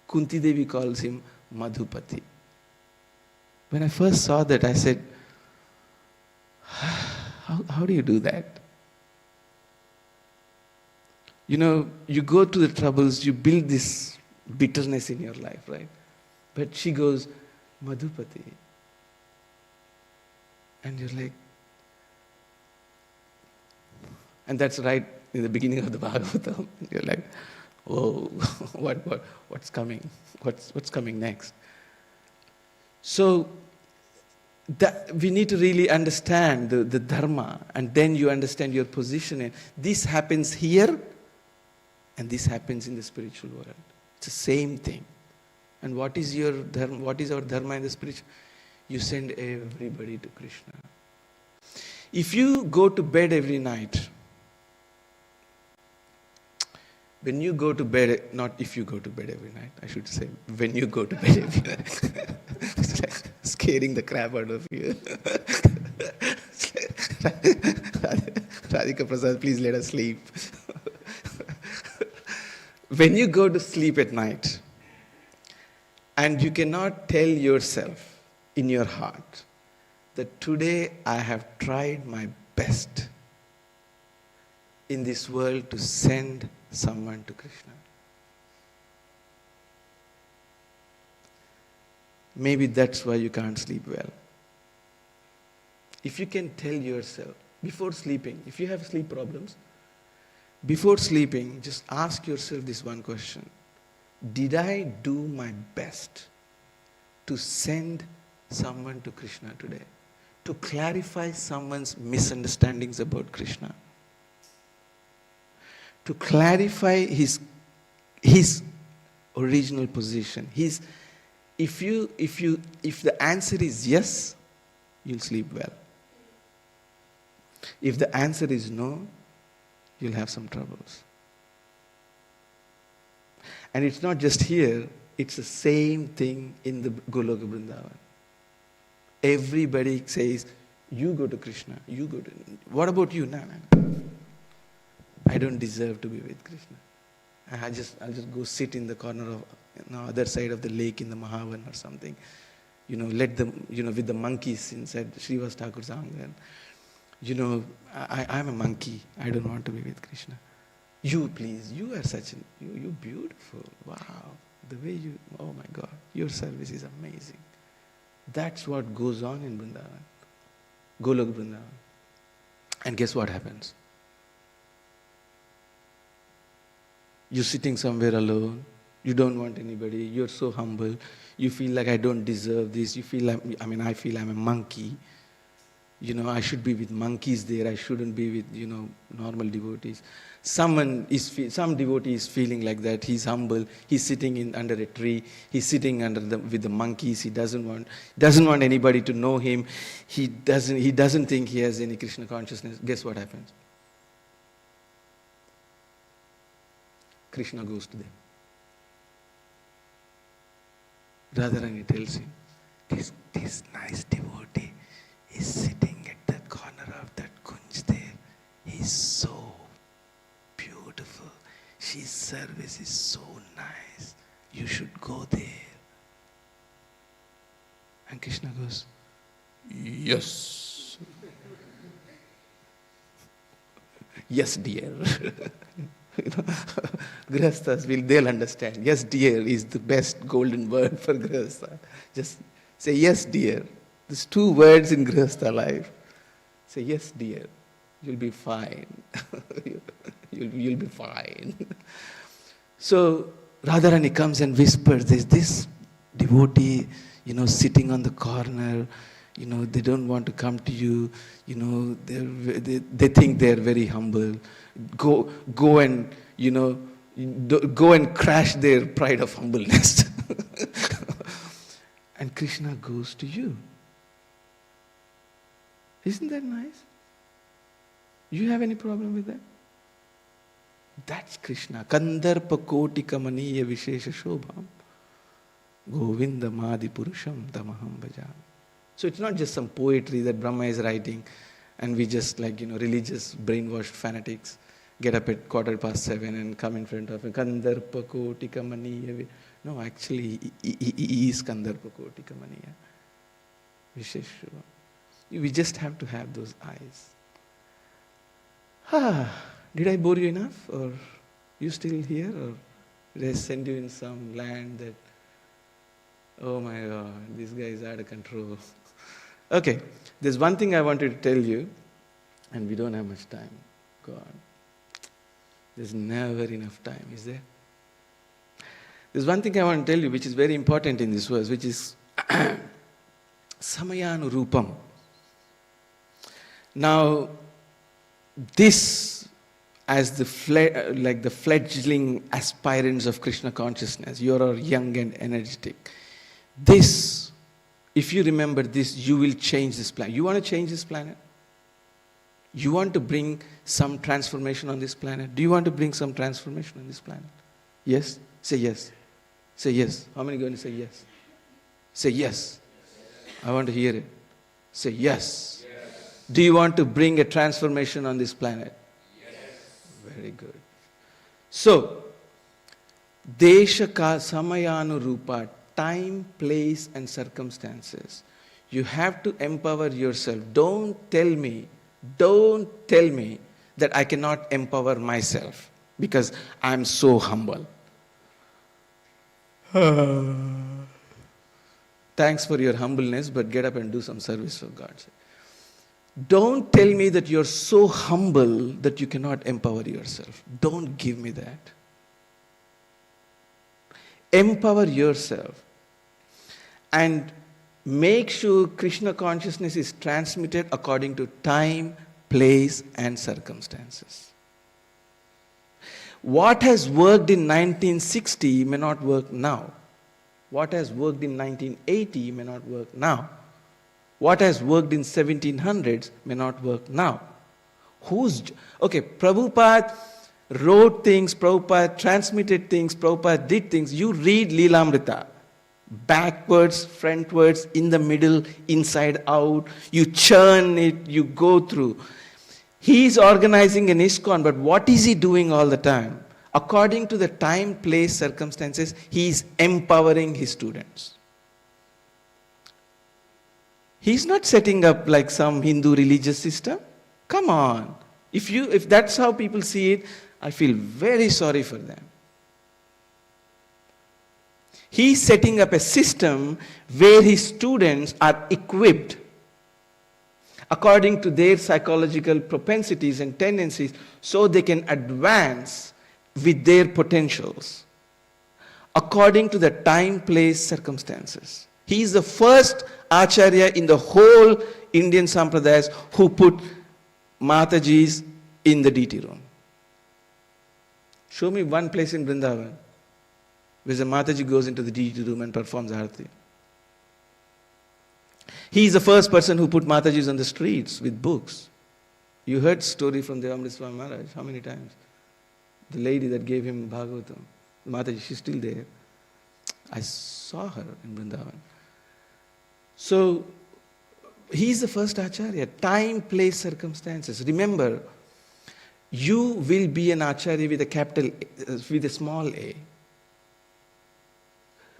Kunti Devi calls him Madhupati. When I first saw that, I said, how do you do that? You go through the troubles, you build this bitterness in your life, right? But she goes, Madhupati. And you're like, and that's right in the beginning of the Bhagavatam. You're like, whoa, what's coming? What's coming next? So we need to really understand the dharma, and then you understand your position. And this happens here, and this happens in the spiritual world. It's the same thing. And what is your dharma? What is our dharma in the spiritual? You send everybody to Krishna. If you go to bed every night, when you go to bed, not if you go to bed every night, I should say, when you go to bed every night. It's like scaring the crap out of you. Radhika Prasad, please let us sleep. When you go to sleep at night, and you cannot tell yourself in your heart that today I have tried my best in this world to send someone to Krishna. Maybe that's why you can't sleep well. If you can tell yourself, before sleeping, if you have sleep problems, before sleeping, just ask yourself this one question. Did I do my best to send someone to Krishna today? To clarify someone's misunderstandings about Krishna? To clarify his original position. If the answer is yes, you'll sleep well. If the answer is no, you'll have some troubles. And it's not just here, it's the same thing in the Goloka Vrindavan. Everybody says, you go to Krishna, you go to... What about you? No. I don't deserve to be with Krishna. I'll just go sit in the corner of other side of the lake in the Mahavan or something. Let them, with the monkeys inside Srivas Thakur's Angan. I'm a monkey. I don't want to be with Krishna. You, please, you are you're beautiful. Wow. The way oh my God, your service is amazing. That's what goes on in Vrindavan. Golok Vrindavan. And guess what happens? You're sitting somewhere alone. You don't want anybody. You're so humble. You feel like I don't deserve this. You feel like, I feel I'm a monkey. I should be with monkeys there. I shouldn't be with, normal devotees. Some devotee is feeling like that. He's humble. He's sitting under a tree. He's sitting with the monkeys. He doesn't want anybody to know him. He doesn't think he has any Krishna consciousness. Guess what happens? Krishna goes to them. Radharani tells him, this nice devotee is sitting at the corner of that kunj there. He's so beautiful. His service is so nice. You should go there. And Krishna goes, yes. Yes, dear. Grihasthas they'll understand. Yes, dear is the best golden word for Grihastha. Just say, yes, dear. There's 2 words in Grihastha life. Say, yes, dear. You'll be fine. you'll be fine. So Radharani comes and whispers, there's this devotee, sitting on the corner. They don't want to come to you. They think they're very humble. Go and, go and crash their pride of humbleness. And Krishna goes to you. Isn't that nice? You have any problem with that? That's Krishna. Kandarpa koti kamaniya vishesha shobham. Govinda madi purusham tamaham bhajam. So it's not just some poetry that Brahma is writing and we just religious brainwashed fanatics get up at 7:15 and come in front of him. Kandarpa Kotika Maniya. No, actually, he is Kandarpa Kotika Maniya. Visheshwa. We just have to have those eyes. Did I bore you enough? Or you still here? Or did I send you in some land that, oh my God, this guy is out of control. Okay, there's one thing I wanted to tell you, and we don't have much time. God, there's never enough time, is there? There's one thing I want to tell you which is very important in this verse, which is Samayanurupam. Now, this, as the fledgling aspirants of Krishna consciousness, you are young and energetic. This, if you remember this, you will change this planet. You want to change this planet? You want to bring some transformation on this planet? Do you want to bring some transformation on this planet? Yes? Say yes. Say yes. How many are going to say yes? Say yes. I want to hear it. Say yes. Yes. Do you want to bring a transformation on this planet? Yes. Very good. So, Deshaka Samayanurupa, time, place and circumstances. You have to empower yourself. Don't tell me that I cannot empower myself because I'm so humble. Thanks for your humbleness, but get up and do some service for God's sake. Don't tell me that you're so humble that you cannot empower yourself. Don't give me that. Empower yourself and make sure Krishna consciousness is transmitted according to time, place and circumstances. What has worked in 1960 may not work now. What has worked in 1980 may not work now. What has worked in 1700s may not work now. Prabhupada wrote things, Prabhupada transmitted things, Prabhupada did things. You read Leelamrita. Backwards, frontwards, in the middle, inside out. You churn it, you go through. He is organizing an ISKCON, but what is he doing all the time? According to the time, place, circumstances, he is empowering his students. He's not setting up like some Hindu religious system. Come on. If that's how people see it, I feel very sorry for them. He's setting up a system where his students are equipped according to their psychological propensities and tendencies so they can advance with their potentials according to the time, place, circumstances. He is the first Acharya in the whole Indian Sampradayas who put Matajis in the DT room. Show me one place in Vrindavan where the Mataji goes into the DT room and performs Arati. He is the first person who put Matajis on the streets with books. You heard story from the Amrit Swami Maharaj. How many times? The lady that gave him Bhagavatam, Mataji, she's still there. I saw her in Vrindavan. So, he is the first Acharya. Time, place, circumstances. Remember, you will be an Acharya with a small a.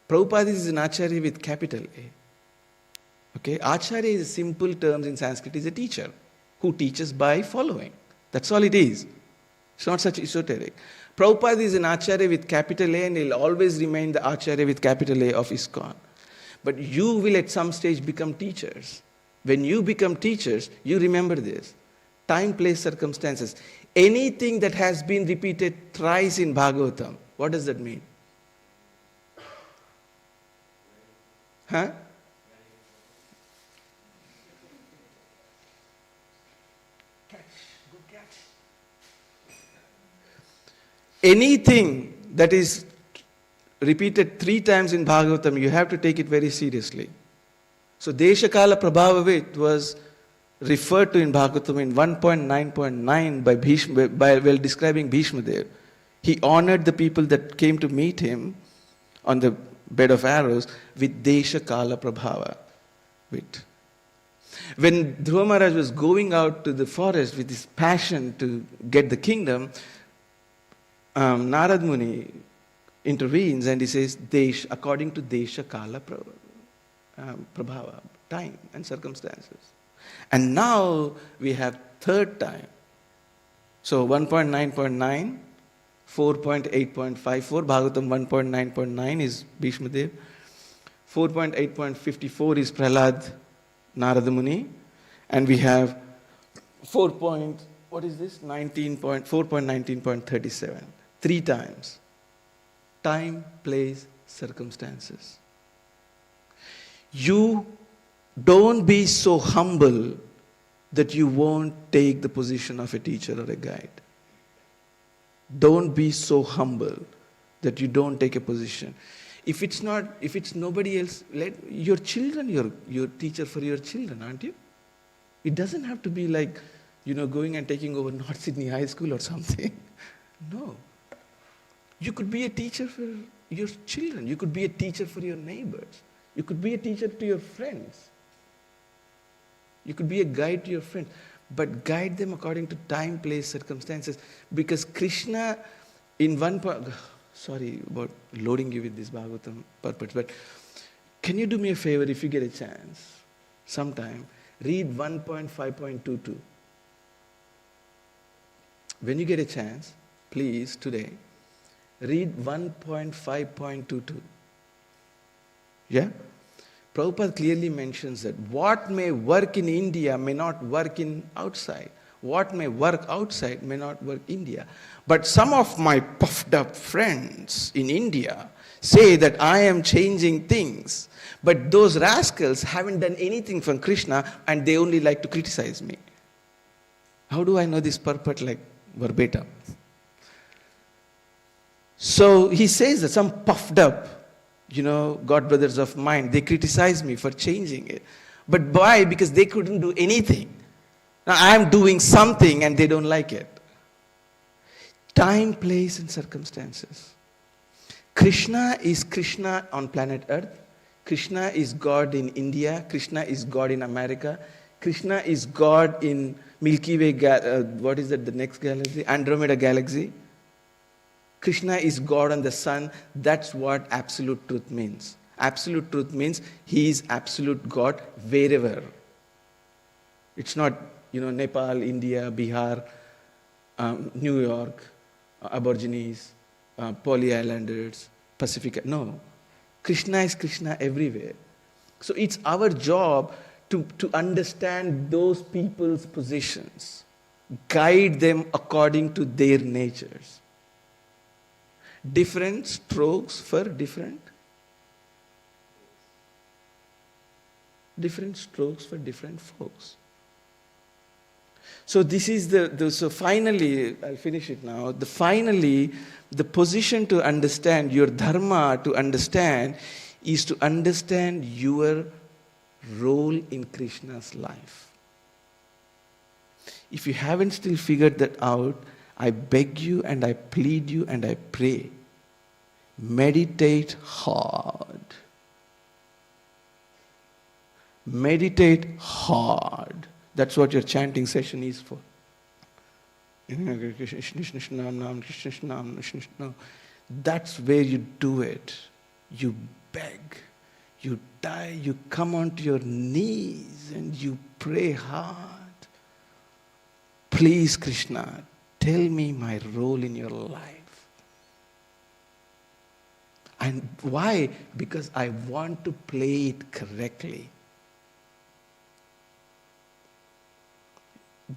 Prabhupada is an Acharya with capital A. Okay, Acharya is simple terms in Sanskrit, is a teacher who teaches by following. That's all it is. It's not such esoteric. Prabhupada is an Acharya with capital A and he'll always remain the Acharya with capital A of ISKCON. But you will at some stage become teachers. When you become teachers, you remember this. Time, place, circumstances. Anything that has been repeated thrice in Bhagavatam, what does that mean? Huh? Anything that is repeated 3 times in Bhagavatam, you have to take it very seriously. So Deshakala Prabhavavit was referred to in Bhagavatam in 1.9.9 while describing Bhishma Dev. He honored the people that came to meet him on the bed of arrows with Deshakala Prabhava. When Dhruva Maharaj was going out to the forest with his passion to get the kingdom, Narad Muni intervenes and he says, according to Desha Kala Prabhava, time and circumstances. And now we have third time. So 1.9.9, 4.8.54, Bhagavatam 1.9.9 is Bhishma Dev, 4.8.54 is Prahlad Narada Muni, and we have 4.19.37, 3 times. Time, place, circumstances. You don't be so humble that you won't take the position of a teacher or a guide. Don't be so humble that you don't take a position. If it's nobody else, let your children, your teacher for your children, aren't you? It doesn't have to be like, going and taking over North Sydney High School or something. No. You could be a teacher for your children. You could be a teacher for your neighbors. You could be a teacher to your friends. You could be a guide to your friends. But guide them according to time, place, circumstances. Because Krishna, in one part, sorry about loading you with this Bhagavatam purpose, but can you do me a favor if you get a chance, sometime, read 1.5.22. When you get a chance, please, today, read 1.5.22. Yeah? Prabhupada clearly mentions that what may work in India may not work in outside. What may work outside may not work in India. But some of my puffed up friends in India say that I am changing things. But those rascals haven't done anything from Krishna and they only like to criticize me. How do I know this purport like verbatim? So he says that some puffed up, God brothers of mine, they criticize me for changing it. But why? Because they couldn't do anything. Now I'm doing something and they don't like it. Time, place, and circumstances. Krishna is Krishna on planet Earth. Krishna is God in India. Krishna is God in America. Krishna is God in Milky Way, what is that, the next galaxy? Andromeda galaxy. Krishna is God on the sun. That's what absolute truth means. Absolute truth means He is absolute God wherever. It's not, Nepal, India, Bihar, New York, Aborigines, Poly Islanders, Pacific. No. Krishna is Krishna everywhere. So it's our job to understand those people's positions, guide them according to their natures. Different strokes for different strokes for different folks. So this is so finally, I'll finish it now. Finally, the position to understand your dharma, to understand, is to understand your role in Krishna's life. If you haven't still figured that out, I beg you and I plead you and I pray, meditate hard. Meditate hard. That's what your chanting session is for. That's where you do it. You beg, you die, you come onto your knees and you pray hard. Please, Krishna, tell me my role in your life. And why? Because I want to play it correctly.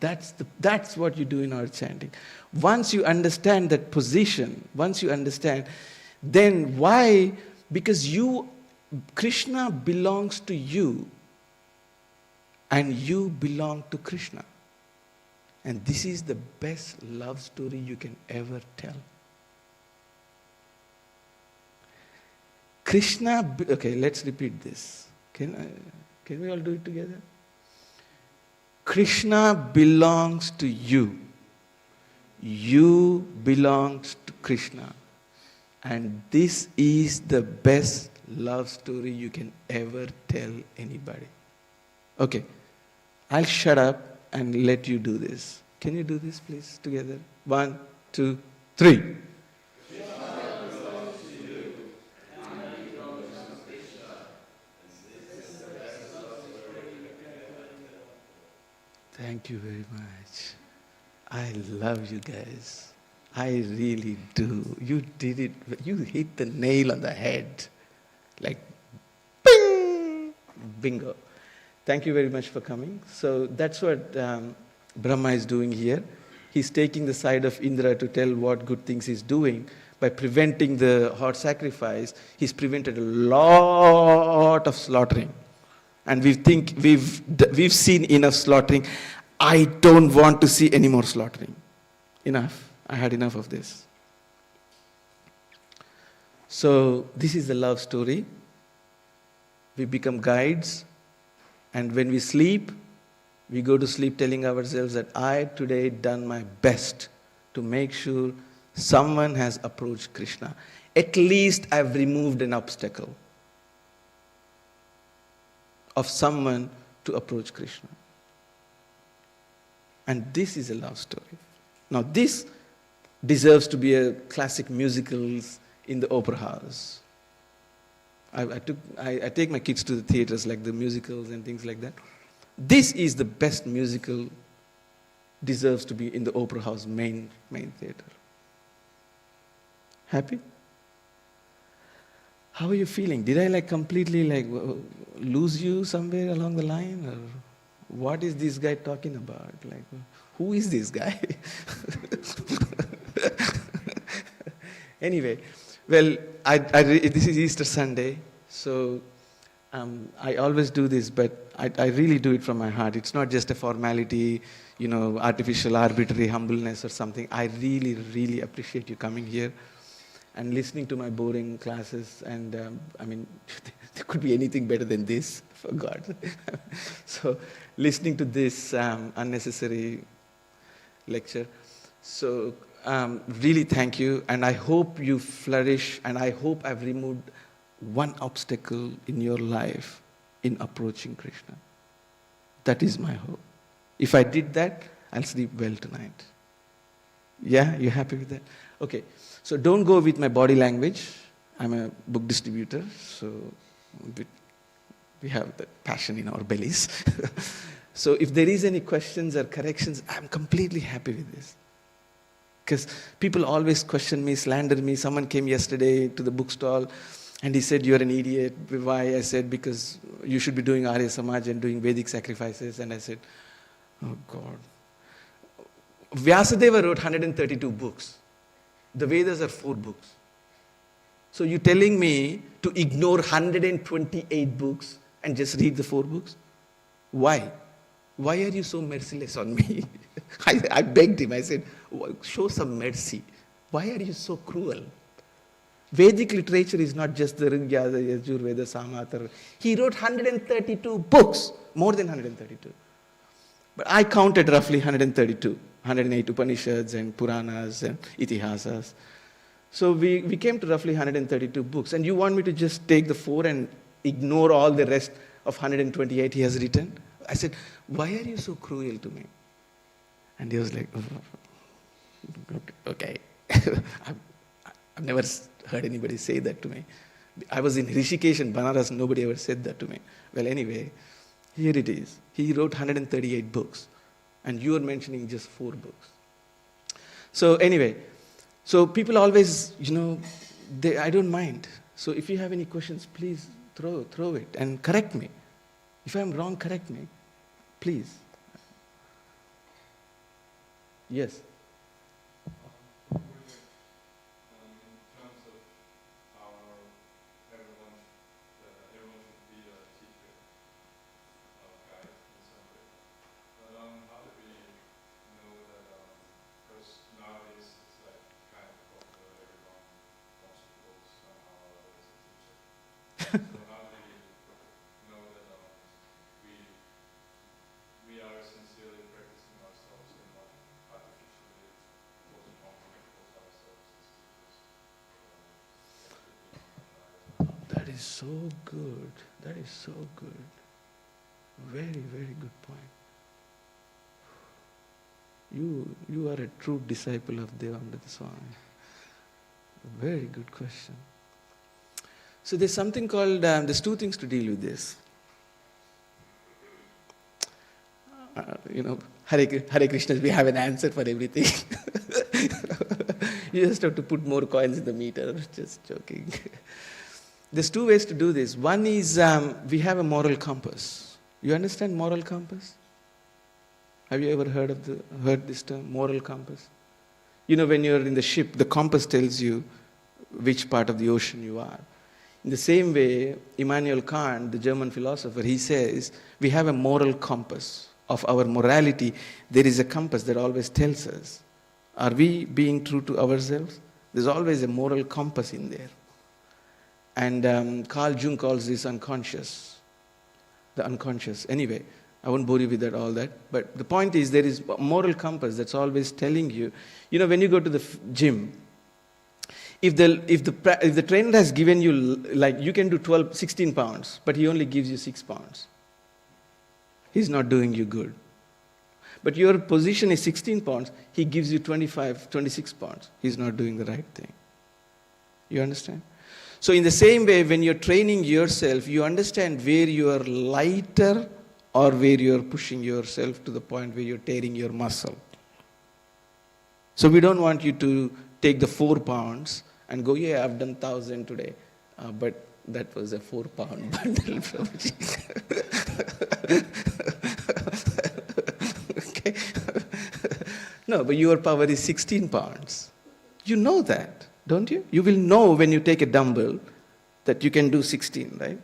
That's what you do in our chanting. Once you understand that position, then why? Because Krishna belongs to you and you belong to Krishna. And this is the best love story you can ever tell. Krishna, okay, let's repeat this. Can we all do it together? Krishna belongs to you. You belongs to Krishna. And this is the best love story you can ever tell anybody. Okay. I'll shut up and let you do this. Can you do this, please, together? 1, 2, 3. Thank you very much. I love you guys. I really do. You did it. You hit the nail on the head. Like, bing! Bingo. Thank you very much for coming. So that's what Brahma is doing here. He's taking the side of Indra to tell what good things he's doing. By preventing the hot sacrifice, he's prevented a lot of slaughtering. And we've seen enough slaughtering. I don't want to see any more slaughtering. Enough. I had enough of this. So this is the love story. We become guides, and when we sleep, we go to sleep telling ourselves that I today done my best to make sure someone has approached Krishna. At least I've removed an obstacle of someone to approach Krishna. And this is a love story. Now this deserves to be a classic musicals in the opera house. I take my kids to the theaters, like the musicals and things like that. This is the best musical, deserves to be in the opera house main theater. Happy? How are you feeling? Did I completely lose you somewhere along the line? Or what is this guy talking about? Who is this guy? Anyway, well, this is Easter Sunday, so I always do this, but I really do it from my heart. It's not just a formality, artificial, arbitrary humbleness or something. I really, really appreciate you coming here and listening to my boring classes. And there could be anything better than this, for God. So listening to this unnecessary lecture. So really thank you, and I hope you flourish, and I hope I've removed one obstacle in your life in approaching Krishna. That is my hope. If I did that, I'll sleep well tonight. Yeah, you happy with that? Okay, so don't go with my body language. I'm a book distributor, so we have that passion in our bellies. So if there is any questions or corrections, I'm completely happy with this. Because people always question me, slander me. Someone came yesterday to the bookstall and he said, you're an idiot. Why? I said, because you should be doing Arya Samaj and doing Vedic sacrifices. And I said, oh God. Vyasadeva wrote 132 books. The Vedas are 4 books. So you're telling me to ignore 128 books and just read the 4 books? Why? Why are you so merciless on me? I begged him. I said, show some mercy. Why are you so cruel? Vedic literature is not just the Rig, Yada, Yajur, Veda, Samata. He wrote 132 books, more than 132. But I counted roughly 132, 108 Upanishads and Puranas and Itihasas. So we came to roughly 132 books. And you want me to just take the 4 and ignore all the rest of 128 he has written? I said, why are you so cruel to me? And he was like, oh, okay. I've never heard anybody say that to me. I was in Rishikesh and Banaras, nobody ever said that to me. Well, anyway, here it is. He wrote 138 books, and you are mentioning just 4 books. So anyway, so people always, I don't mind. So if you have any questions, please throw it and correct me. If I'm wrong, correct me, please. Yes. That is so good. That is so good. Very, very good point. You are a true disciple of Devananda Swami. Very good question. So there's something called, there's two things to deal with this. Hare Krishna, we have an answer for everything. You just have to put more coins in the meter. Just joking. There's two ways to do this. One is we have a moral compass. You understand moral compass? Have you ever heard this term, moral compass? When you're in the ship, the compass tells you which part of the ocean you are. In the same way, Immanuel Kant, the German philosopher, he says we have a moral compass of our morality. There is a compass that always tells us, are we being true to ourselves? There's always a moral compass in there. And Carl Jung calls this unconscious, the unconscious. Anyway, I won't bore you with all that. But the point is, there is a moral compass that's always telling you. When you go to the gym, if the trainer has given you, like, you can do 16 pounds, but he only gives you 6 pounds, he's not doing you good. But your position is 16 pounds, he gives you 25, 26 pounds. He's not doing the right thing. You understand? So in the same way, when you're training yourself, you understand where you are lighter or where you're pushing yourself to the point where you're tearing your muscle. So we don't want you to take the 4 pounds and go, yeah, I've done 1,000 today. But that was a 4-pound bundle from Okay. No, but your power is 16 pounds. You know that, don't you? You will know when you take a dumbbell that you can do 16, right?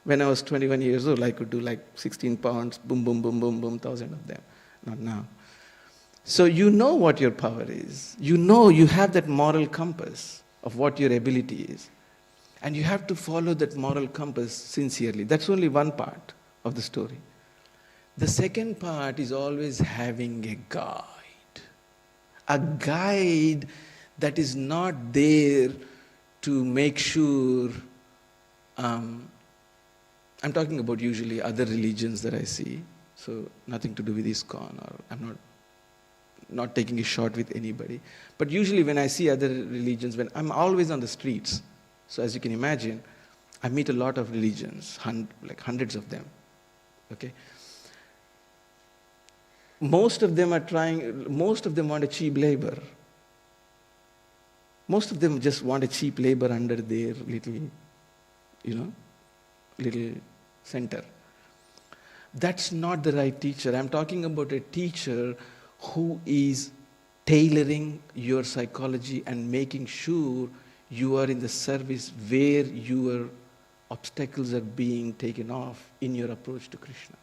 When I was 21 years old, I could do like 16 pounds, boom, boom, boom, boom, boom, 1,000 of them. Not now. So you know what your power is. You know you have that moral compass of what your ability is. And you have to follow that moral compass sincerely. That's only one part of the story. The second part is always having a guide. A guide that is not there to make sure... I'm talking about usually other religions that I see. So nothing to do with ISKCON, or I'm not taking a shot with anybody. But usually when I see other religions, when I'm always on the streets, so as you can imagine, I meet a lot of religions, like hundreds of them. Okay? Most of them want a cheap labor. Most of them just want a cheap labor under their little center. That's not the right teacher. I'm talking about a teacher who is tailoring your psychology and making sure you are in the service where your obstacles are being taken off in your approach to Krishna.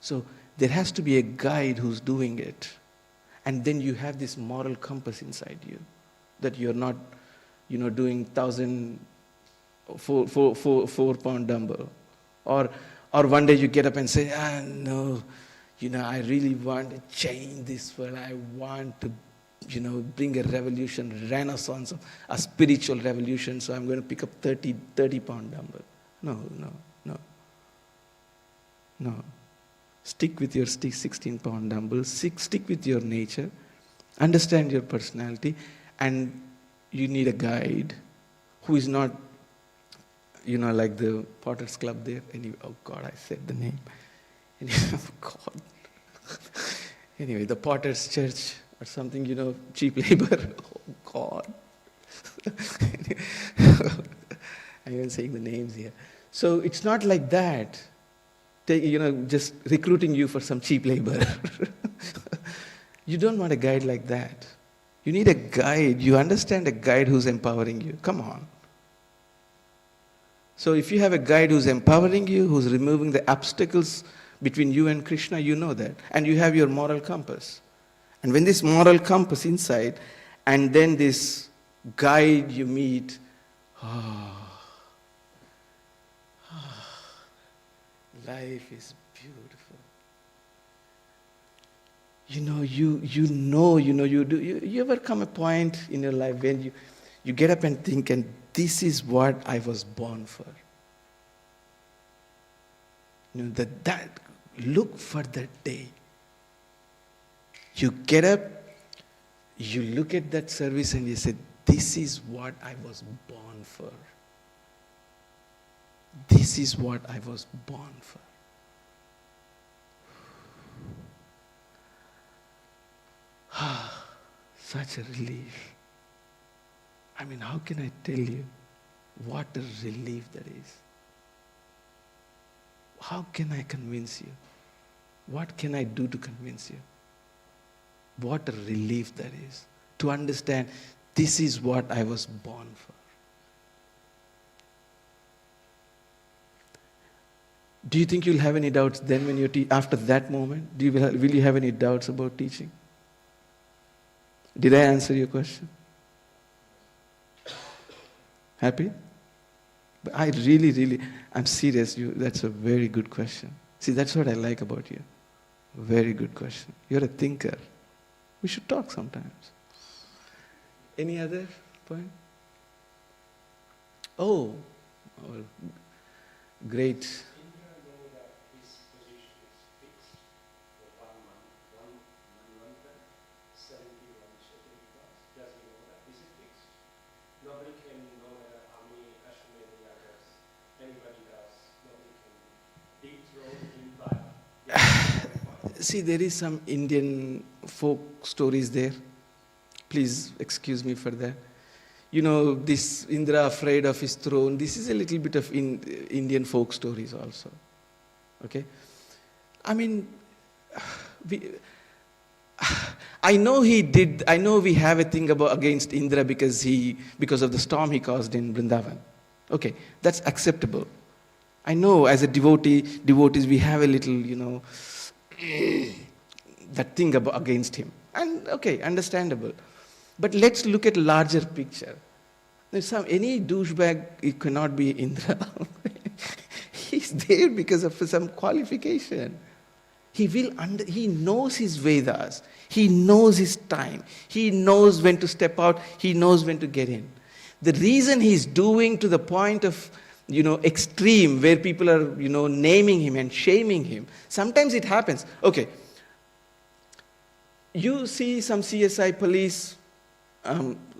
So there has to be a guide who's doing it. And then you have this moral compass inside you, that you're not, doing 4-pound dumbbell. Or one day you get up and say, no, I really want to change this world. I want to, bring a revolution, renaissance, a spiritual revolution. So I'm going to pick up 30-pound dumbbell. No. Stick with your 16-pound dumbbell. Stick with your nature. Understand your personality. And you need a guide who is not, like the Potter's Club there. Anyway, oh God, I said the name. Anyway, oh God. Anyway, the Potter's Church or something, cheap labor. Oh God. I'm even saying the names here. So it's not like that. Just recruiting you for some cheap labor. You don't want a guide like that. You need a guide. You understand a guide who's empowering you. Come on. So if you have a guide who's empowering you, who's removing the obstacles between you and Krishna, you know that. And you have your moral compass. And when this moral compass inside, and then this guide you meet, life is beautiful. You ever come a point in your life when you get up and think, and this is what I was born for. That look for that day. You get up, you look at that service and you say, this is what I was born for. This is what I was born for. Such a relief. I mean, how can I tell you what a relief that is? How can I convince you? What can I do to convince you? What a relief that is to understand this is what I was born for. Do you think you'll have any doubts then when you're after that moment? Will you have any doubts about teaching? Did I answer your question? Happy? But I really, I'm serious. That's a very good question. See, that's what I like about you. Very good question. You're a thinker. We should talk sometimes. Any other point? Oh, well, great. See, there is some Indian folk stories there. Please excuse me for that. You know, this Indra afraid of his throne. This is a little bit of Indian folk stories also. Okay? I mean, I know we have a thing against Indra because of the storm he caused in Vrindavan. Okay, that's acceptable. I know as a devotees we have a little, that thing against him. And okay, understandable. But let's look at larger picture. Any douchebag, it cannot be Indra. He's there because of some qualification. He knows his Vedas. He knows his time. He knows when to step out. He knows when to get in. The reason he's doing to the point of extreme, where people are, naming him and shaming him. Sometimes it happens. Okay. You see some CSI police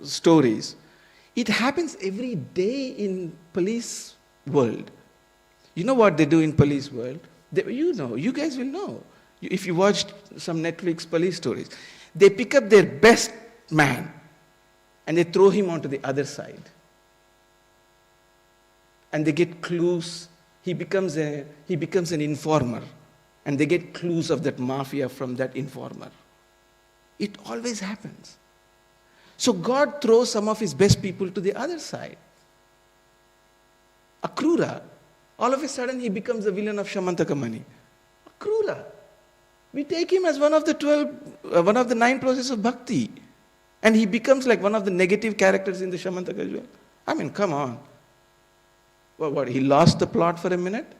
stories. It happens every day in police world. You know what they do in police world? You guys will know. If you watched some Netflix police stories, they pick up their best man and they throw him onto the other side. And they get clues. He becomes an informer. And they get clues of that mafia from that informer. It always happens. So God throws some of his best people to the other side. Akrura, all of a sudden he becomes the villain of Shamantakamani. Akrura. We take him as one of the 9 processes of bhakti. And he becomes like one of the negative characters in the Shamantaka jewel. I mean, come on. What, he lost the plot for a minute?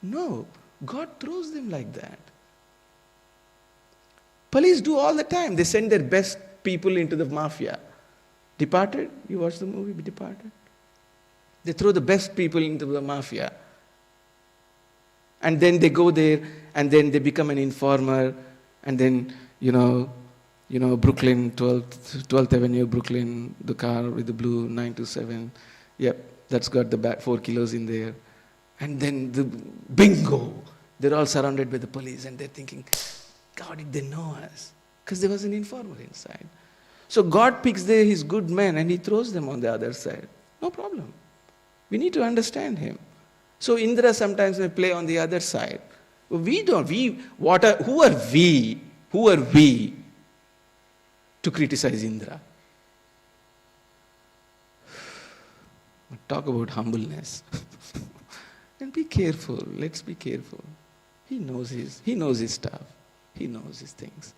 No. God throws them like that. Police do all the time. They send their best people into the mafia. Departed? You watched the movie Departed? They throw the best people into the mafia. And then they go there and then they become an informer. And then, Brooklyn, 12th Avenue, Brooklyn, the car with the blue 927. Yep, that's got the 4 kilos in there. And then the bingo. They're all surrounded by the police and they're thinking, how did they know us? Because there was an informer inside. So God picks there his good men and he throws them on the other side. No problem. We need to understand him. So Indra sometimes may play on the other side. We don't. Who are we? Who are we to criticize Indra? Talk about humbleness. And be careful. Let's be careful. He knows his stuff. He knows his things.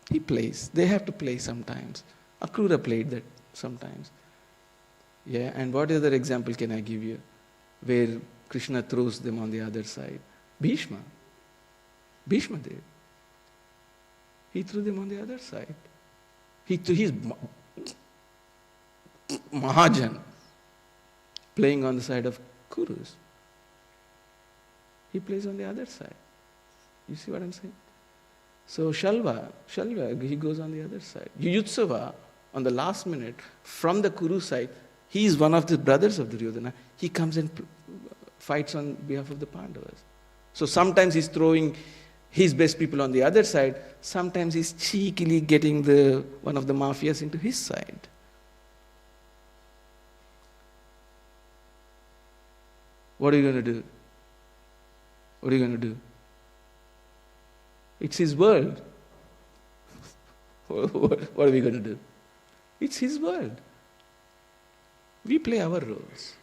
He plays. They have to play sometimes. Akrura played that sometimes. Yeah, and what other example can I give you where Krishna throws them on the other side? Bhishma. Bhishma did. He threw them on the other side. He's Mahajan playing on the side of Kurus. He plays on the other side. You see what I'm saying? So Shalva, he goes on the other side. Yuyutsava, on the last minute, from the Kuru side, he is one of the brothers of Duryodhana. He comes and fights on behalf of the Pandavas. So sometimes he's throwing his best people on the other side, sometimes he's cheekily getting one of the mafias into his side. What are you going to do? What are you going to do? It's his world. What are we going to do? It's his world. We play our roles.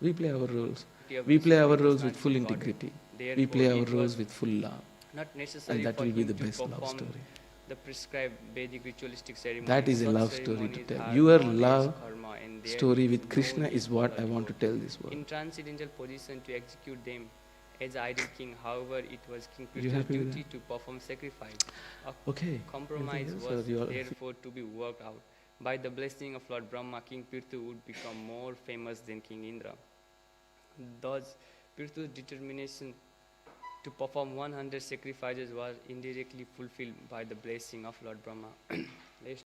We play our roles. We play our roles with full integrity. We play our roles with full love. Not necessary And that for will be him the to best love perform story. the prescribed Vedic ritualistic ceremony. That is a Such love story to ceremonies tell. are Your knowledge, love karma, and there story is with no Krishna need is for what a I want to devote. tell this world. In transcendental position to execute them as ideal king, however, it was King You Krishna's happy with duty to perform sacrifice. A Okay. compromise Anything else, was or you are- therefore to be worked out. By the blessing of Lord Brahma, King Prithu would become more famous than King Indra. Thus, Prithu's determination to perform 100 sacrifices was indirectly fulfilled by the blessing of Lord Brahma. Let's